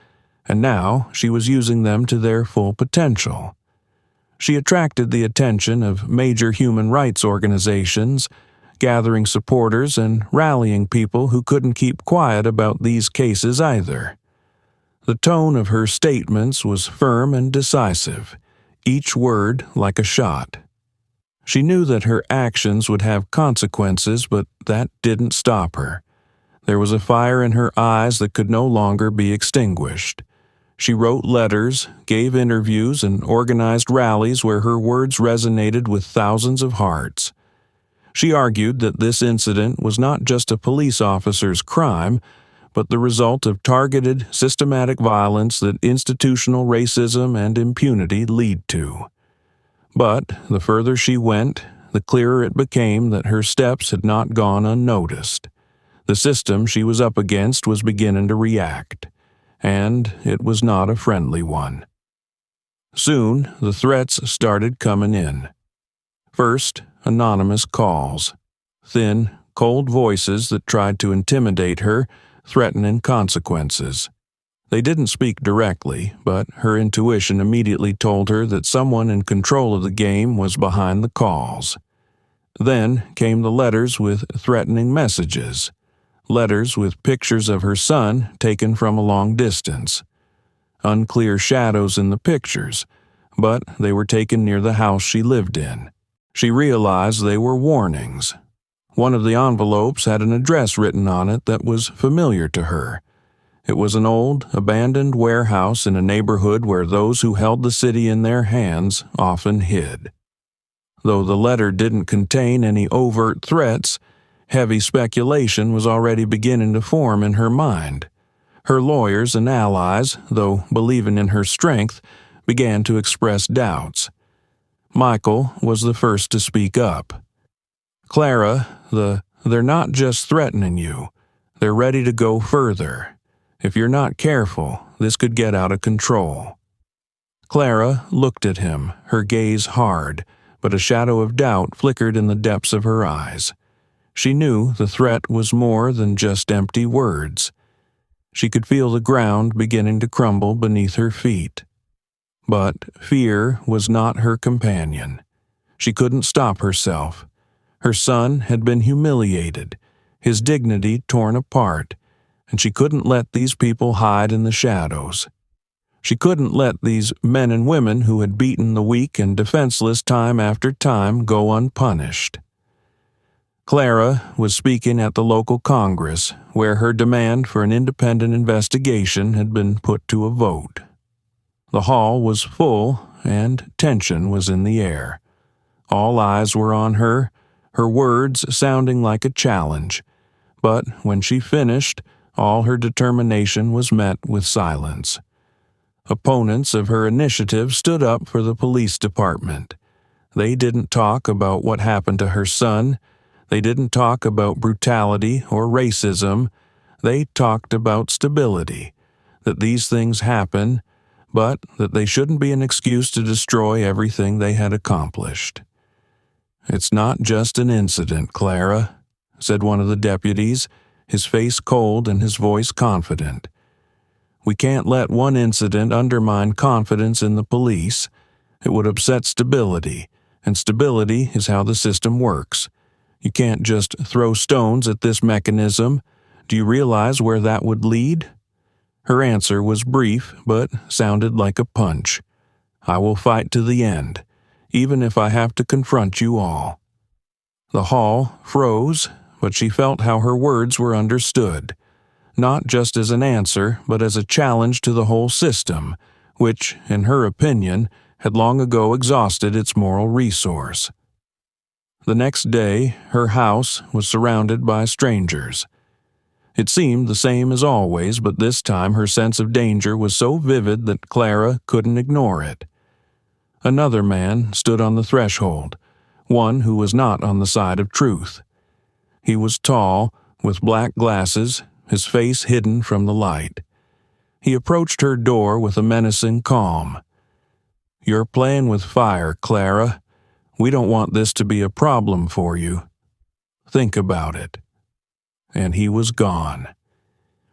Speaker 1: and now she was using them to their full potential. She attracted the attention of major human rights organizations, gathering supporters and rallying people who couldn't keep quiet about these cases either. The tone of her statements was firm and decisive, each word like a shot. She knew that her actions would have consequences, but that didn't stop her. There was a fire in her eyes that could no longer be extinguished. She wrote letters, gave interviews, and organized rallies where her words resonated with thousands of hearts. She argued that this incident was not just a police officer's crime, but the result of targeted, systematic violence that institutional racism and impunity lead to. But the further she went, the clearer it became that her steps had not gone unnoticed. The system she was up against was beginning to react, and it was not a friendly one. Soon, the threats started coming in. First, anonymous calls. Thin, cold voices that tried to intimidate her, threatening consequences. They didn't speak directly, but her intuition immediately told her that someone in control of the game was behind the calls. Then came the letters with threatening messages. Letters with pictures of her son taken from a long distance. Unclear shadows in the pictures, but they were taken near the house she lived in. She realized they were warnings. One of the envelopes had an address written on it that was familiar to her. It was an old, abandoned warehouse in a neighborhood where those who held the city in their hands often hid. Though the letter didn't contain any overt threats, heavy speculation was already beginning to form in her mind. Her lawyers and allies, though believing in her strength, began to express doubts. Michael was the first to speak up. "Clara, they're not just threatening you. They're ready to go further. If you're not careful, this could get out of control." Clara looked at him, her gaze hard, but a shadow of doubt flickered in the depths of her eyes. She knew the threat was more than just empty words. She could feel the ground beginning to crumble beneath her feet. But fear was not her companion. She couldn't stop herself. Her son had been humiliated, his dignity torn apart, and she couldn't let these people hide in the shadows. She couldn't let these men and women who had beaten the weak and defenseless time after time go unpunished. Clara was speaking at the local Congress, where her demand for an independent investigation had been put to a vote. The hall was full, and tension was in the air. All eyes were on her, her words sounding like a challenge. But when she finished, all her determination was met with silence. Opponents of her initiative stood up for the police department. They didn't talk about what happened to her son. They didn't talk about brutality or racism. They talked about stability, that these things happen, but that they shouldn't be an excuse to destroy everything they had accomplished. "It's not just an incident, Clara," said one of the deputies, his face cold and his voice confident. "We can't let one incident undermine confidence in the police. It would upset stability, and stability is how the system works. You can't just throw stones at this mechanism. Do you realize where that would lead?" Her answer was brief, but sounded like a punch. "I will fight to the end, even if I have to confront you all." The hall froze, but she felt how her words were understood, not just as an answer, but as a challenge to the whole system, which, in her opinion, had long ago exhausted its moral resource. The next day, her house was surrounded by strangers. It seemed the same as always, but this time her sense of danger was so vivid that Clara couldn't ignore it. Another man stood on the threshold, one who was not on the side of truth. He was tall, with black glasses, his face hidden from the light. He approached her door with a menacing calm. "You're playing with fire, Clara. We don't want this to be a problem for you. Think about it." And he was gone.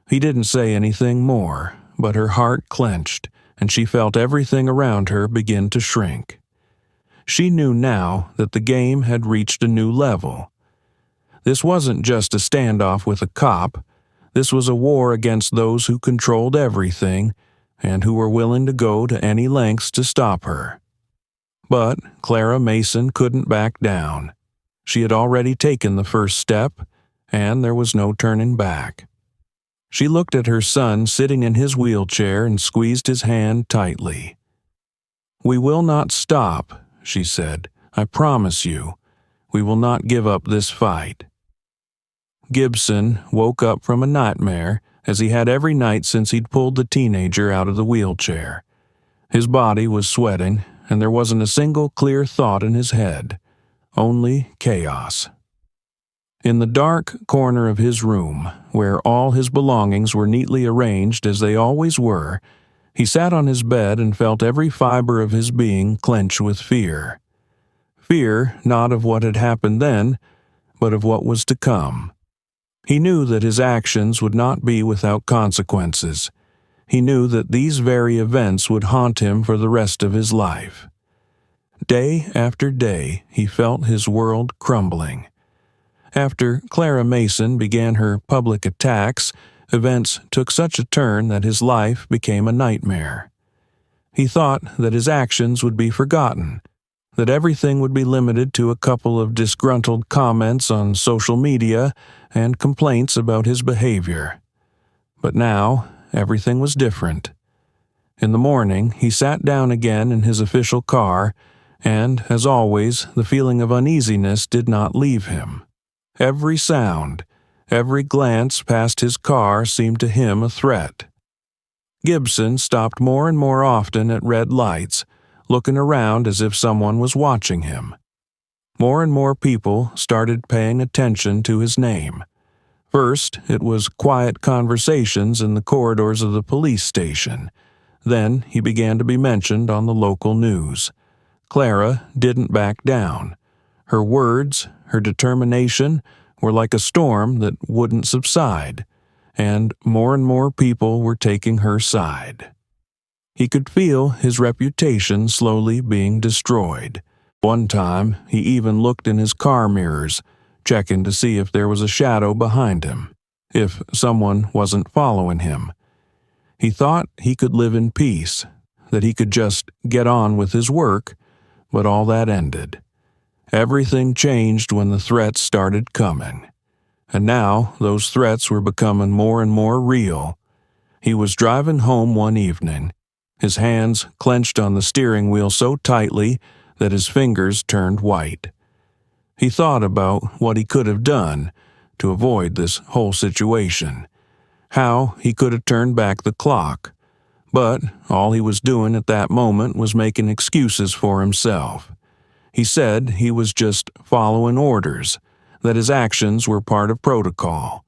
Speaker 1: He didn't say anything more, but her heart clenched, and she felt everything around her begin to shrink. She knew now that the game had reached a new level. This wasn't just a standoff with a cop. This was a war against those who controlled everything and who were willing to go to any lengths to stop her. But Clara Mason couldn't back down. She had already taken the first step, and there was no turning back. She looked at her son sitting in his wheelchair and squeezed his hand tightly. "We will not stop," she said. "I promise you. We will not give up this fight." Gibson woke up from a nightmare, as he had every night since he'd pulled the teenager out of the wheelchair. His body was sweating, and there wasn't a single clear thought in his head. Only chaos. In the dark corner of his room, where all his belongings were neatly arranged as they always were, he sat on his bed and felt every fiber of his being clench with fear. Fear not of what had happened then, but of what was to come. He knew that his actions would not be without consequences. He knew that these very events would haunt him for the rest of his life. Day after day, he felt his world crumbling. After Clara Mason began her public attacks, events took such a turn that his life became a nightmare. He thought that his actions would be forgotten, that everything would be limited to a couple of disgruntled comments on social media and complaints about his behavior. But now, everything was different. In the morning, he sat down again in his official car, and, as always, the feeling of uneasiness did not leave him. Every sound, every glance past his car seemed to him a threat. Gibson stopped more and more often at red lights, looking around as if someone was watching him. More and more people started paying attention to his name. First, it was quiet conversations in the corridors of the police station. Then he began to be mentioned on the local news. Clara didn't back down. Her words, her determination, were like a storm that wouldn't subside, and more people were taking her side. He could feel his reputation slowly being destroyed. One time, he even looked in his car mirrors, checking to see if there was a shadow behind him, if someone wasn't following him. He thought he could live in peace, that he could just get on with his work, but all that ended. Everything changed when the threats started coming. And now those threats were becoming more and more real. He was driving home one evening, his hands clenched on the steering wheel so tightly that his fingers turned white. He thought about what he could have done to avoid this whole situation, how he could have turned back the clock, but all he was doing at that moment was making excuses for himself. He said he was just following orders, that his actions were part of protocol.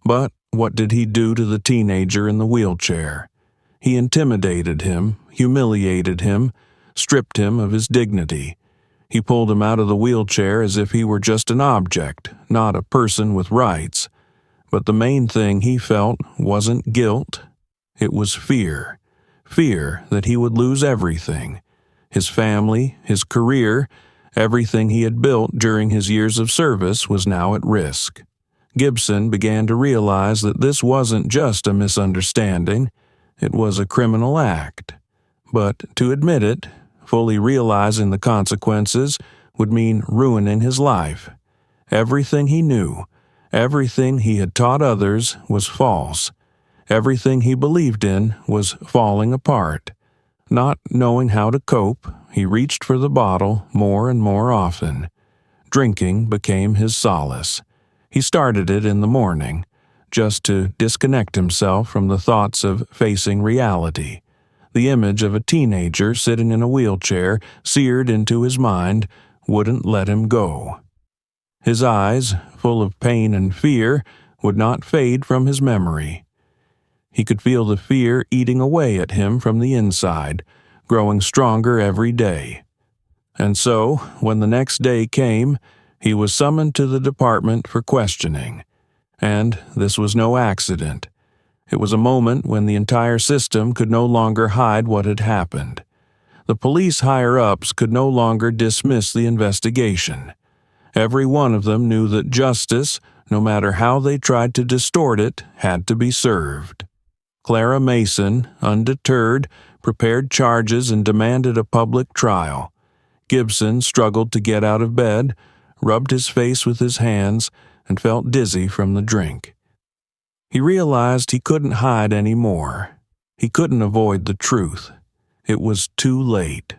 Speaker 1: But what did he do to the teenager in the wheelchair? He intimidated him, humiliated him, stripped him of his dignity. He pulled him out of the wheelchair as if he were just an object, not a person with rights. But the main thing he felt wasn't guilt. It was fear. Fear that he would lose everything. His family, his career, everything he had built during his years of service was now at risk. Gibson began to realize that this wasn't just a misunderstanding, it was a criminal act. But to admit it, fully realizing the consequences, would mean ruining his life. Everything he knew, everything he had taught others was false. Everything he believed in was falling apart. Not knowing how to cope, he reached for the bottle more and more often. Drinking became his solace. He started it in the morning, just to disconnect himself from the thoughts of facing reality. The image of a teenager sitting in a wheelchair, seared into his mind, wouldn't let him go. His eyes, full of pain and fear, would not fade from his memory. He could feel the fear eating away at him from the inside, growing stronger every day. And so, when the next day came, he was summoned to the department for questioning. And this was no accident. It was a moment when the entire system could no longer hide what had happened. The police higher-ups could no longer dismiss the investigation. Every one of them knew that justice, no matter how they tried to distort it, had to be served. Clara Mason, undeterred, prepared charges and demanded a public trial. Gibson struggled to get out of bed, rubbed his face with his hands, and felt dizzy from the drink. He realized he couldn't hide any more. He couldn't avoid the truth. It was too late.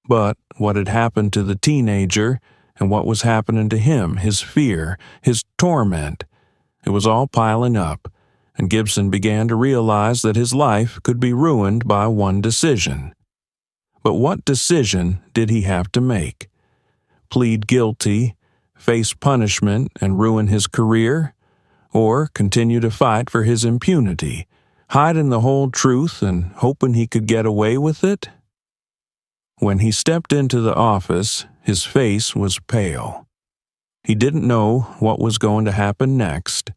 Speaker 1: But what had happened to the teenager, and what was happening to him, his fear, his torment, it was all piling up, and Gibson began to realize that his life could be ruined by one decision. But what decision did he have to make? Plead guilty, face punishment, and ruin his career? Or continue to fight for his impunity, hiding the whole truth and hoping he could get away with it? When he stepped into the office, his face was pale. He didn't know what was going to happen next,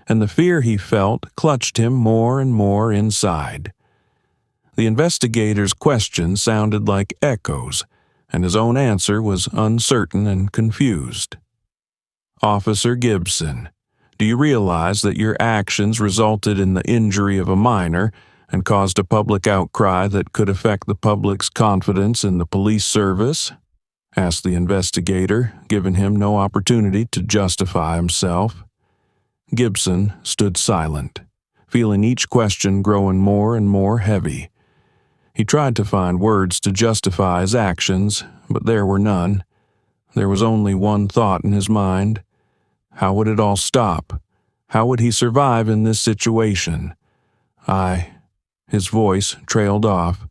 Speaker 1: and the fear he felt clutched him more and more inside. The investigator's question sounded like echoes, and his own answer was uncertain and confused. Officer Gibson, do you realize that your actions resulted in the injury of a minor and caused a public outcry that could affect the public's confidence in the police service? Asked the investigator, giving him no opportunity to justify himself. Gibson stood silent, feeling each question growing more and more heavy. He tried to find words to justify his actions, but there were none. There was only one thought in his mind. How would it all stop? How would he survive in this situation? His voice trailed off.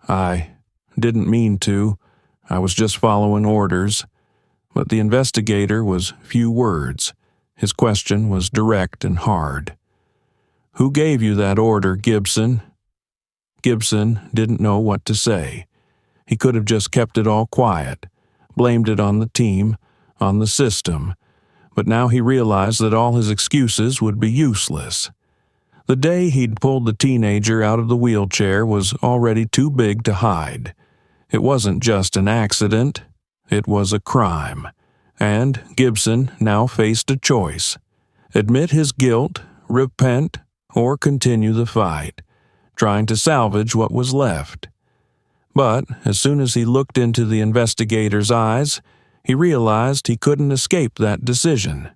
Speaker 1: I didn't mean to. I was just following orders. But the investigator was few words. His question was direct and hard. Who gave you that order, Gibson? Gibson didn't know what to say. He could have just kept it all quiet, blamed it on the team, on the system, but now he realized that all his excuses would be useless. The day he'd pulled the teenager out of the wheelchair was already too big to hide. It wasn't just an accident, it was a crime. And Gibson now faced a choice: admit his guilt, repent, or continue the fight, trying to salvage what was left. But as soon as he looked into the investigator's eyes, He realized he couldn't escape that decision.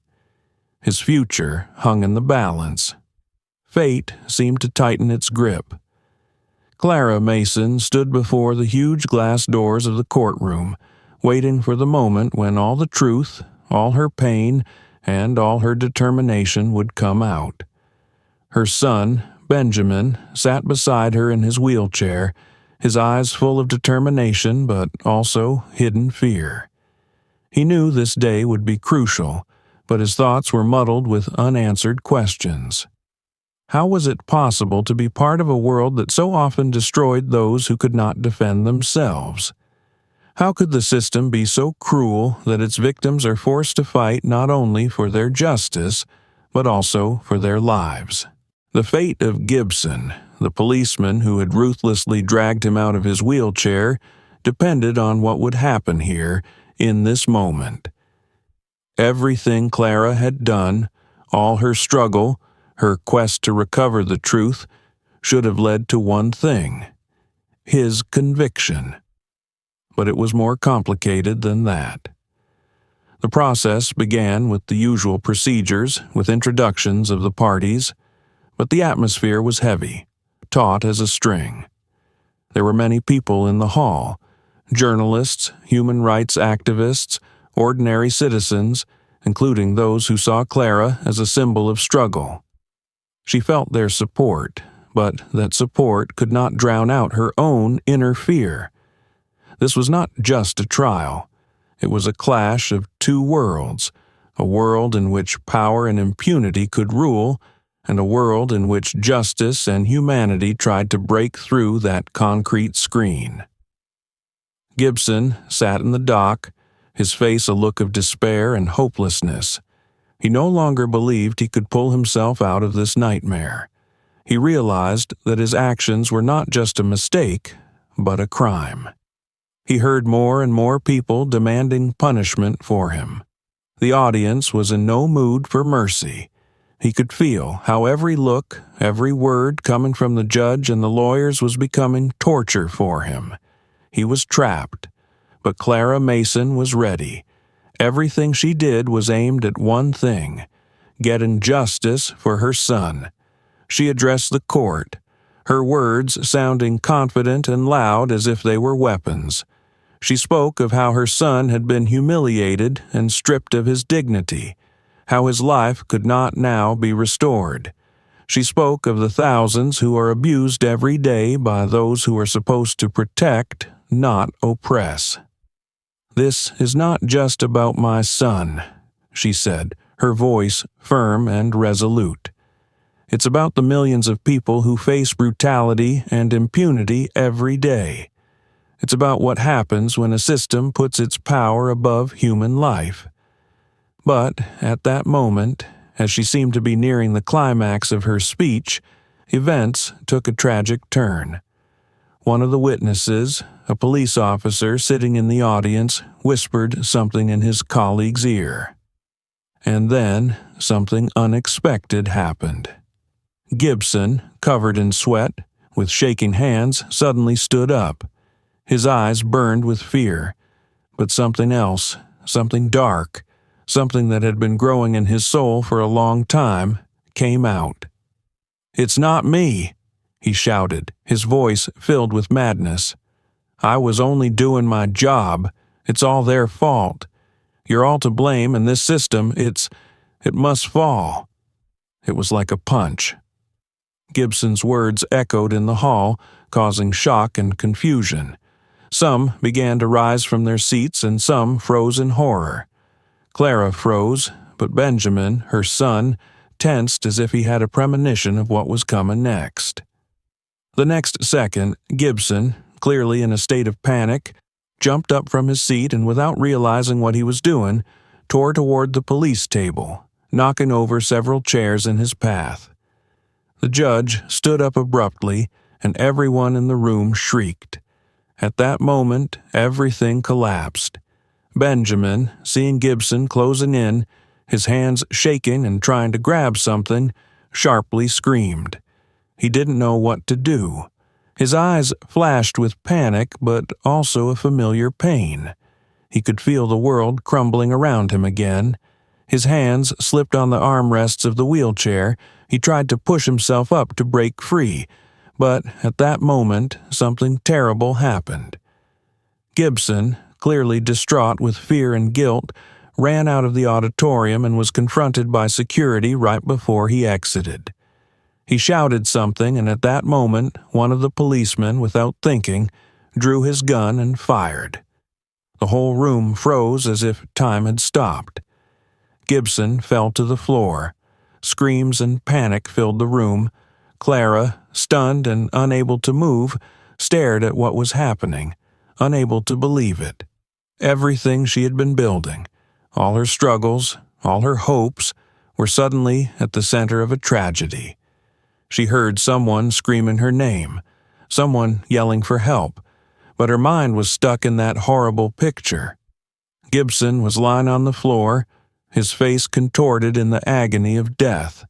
Speaker 1: His future hung in the balance. Fate seemed to tighten its grip. Clara Mason stood before the huge glass doors of the courtroom, waiting for the moment when all the truth, all her pain, and all her determination would come out. Her son, Benjamin, sat beside her in his wheelchair, his eyes full of determination but also hidden fear. He knew this day would be crucial, but his thoughts were muddled with unanswered questions. How was it possible to be part of a world that so often destroyed those who could not defend themselves? How could the system be so cruel that its victims are forced to fight not only for their justice, but also for their lives? The fate of Gibson, the policeman who had ruthlessly dragged him out of his wheelchair, depended on what would happen here in this moment. Everything Clara had done, all her struggle, her quest to recover the truth, should have led to one thing: his conviction. But it was more complicated than that. The process began with the usual procedures, with introductions of the parties, but the atmosphere was heavy, taut as a string. There were many people in the hall: journalists, human rights activists, ordinary citizens, including those who saw Clara as a symbol of struggle. She felt their support, but that support could not drown out her own inner fear. This was not just a trial. It was a clash of two worlds, a world in which power and impunity could rule, and a world in which justice and humanity tried to break through that concrete screen. Gibson sat in the dock, his face a look of despair and hopelessness. He no longer believed he could pull himself out of this nightmare. He realized that his actions were not just a mistake, but a crime. He heard more and more people demanding punishment for him. The audience was in no mood for mercy. He could feel how every look, every word coming from the judge and the lawyers was becoming torture for him. He was trapped, but Clara Mason was ready. Everything she did was aimed at one thing: getting justice for her son. She addressed the court, her words sounding confident and loud as if they were weapons. She spoke of how her son had been humiliated and stripped of his dignity, how his life could not now be restored. She spoke of the thousands who are abused every day by those who are supposed to protect, not oppress. "This is not just about my son," she said, her voice firm and resolute. "It's about the millions of people who face brutality and impunity every day. It's about what happens when a system puts its power above human life." But at that moment, as she seemed to be nearing the climax of her speech, events took a tragic turn. One of the witnesses, a police officer sitting in the audience, whispered something in his colleague's ear. And then something unexpected happened. Gibson, covered in sweat, with shaking hands, suddenly stood up. His eyes burned with fear, but something else, something dark, something that had been growing in his soul for a long time, came out. "It's not me," he shouted, his voice filled with madness. "I was only doing my job. It's all their fault. You're all to blame, and this system, it must fall." It was like a punch. Gibson's words echoed in the hall, causing shock and confusion. Some began to rise from their seats and some froze in horror. Clara froze, but Benjamin, her son, tensed as if he had a premonition of what was coming next. The next second, Gibson, clearly in a state of panic, jumped up from his seat and, without realizing what he was doing, tore toward the police table, knocking over several chairs in his path. The judge stood up abruptly, and everyone in the room shrieked. At that moment, everything collapsed. Benjamin, seeing Gibson closing in, his hands shaking and trying to grab something, sharply screamed. He didn't know what to do. His eyes flashed with panic, but also a familiar pain. He could feel the world crumbling around him again. His hands slipped on the armrests of the wheelchair. He tried to push himself up to break free, but at that moment, something terrible happened. Gibson, clearly distraught with fear and guilt, ran out of the auditorium and was confronted by security right before he exited. He shouted something, and at that moment, one of the policemen, without thinking, drew his gun and fired. The whole room froze as if time had stopped. Gibson fell to the floor. Screams and panic filled the room. Clara, stunned and unable to move, stared at what was happening, unable to believe it. Everything she had been building, all her struggles, all her hopes, were suddenly at the center of a tragedy. She heard someone screaming her name, someone yelling for help, but her mind was stuck in that horrible picture. Gibson was lying on the floor, his face contorted in the agony of death.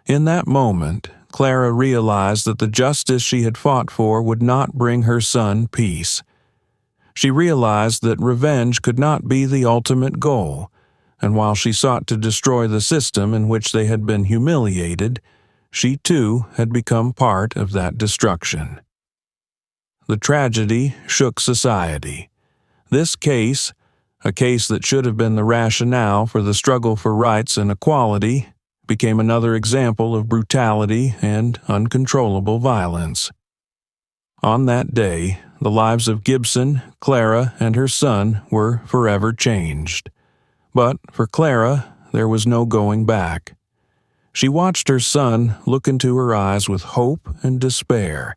Speaker 1: In that moment, Clara realized that the justice she had fought for would not bring her son peace. She realized that revenge could not be the ultimate goal, and while she sought to destroy the system in which they had been humiliated, she too had become part of that destruction. The tragedy shook society. This case, a case that should have been the rationale for the struggle for rights and equality, became another example of brutality and uncontrollable violence. On that day, the lives of Gibson, Clara, and her son were forever changed. But for Clara, there was no going back. She watched her son look into her eyes with hope and despair,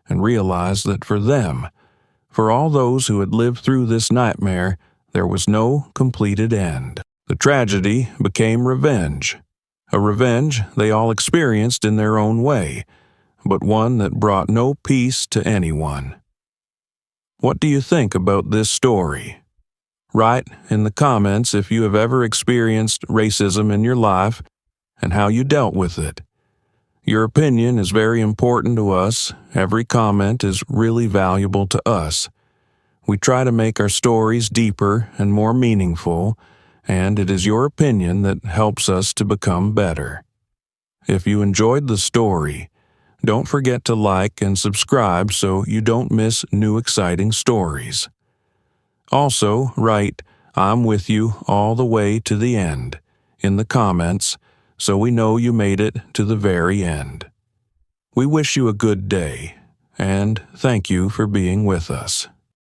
Speaker 1: and realized that for them, for all those who had lived through this nightmare, there was no completed end. The tragedy became revenge, a revenge they all experienced in their own way, but one that brought no peace to anyone. What do you think about this story? Write in the comments if you have ever experienced racism in your life and how you dealt with it. Your opinion is very important to us. Every comment is really valuable to us. We try to make our stories deeper and more meaningful, and it is your opinion that helps us to become better. If you enjoyed the story, don't forget to like and subscribe so you don't miss new exciting stories. Also, write, "I'm with you all the way to the end," in the comments, so we know you made it to the very end. We wish you a good day, and thank you for being with us.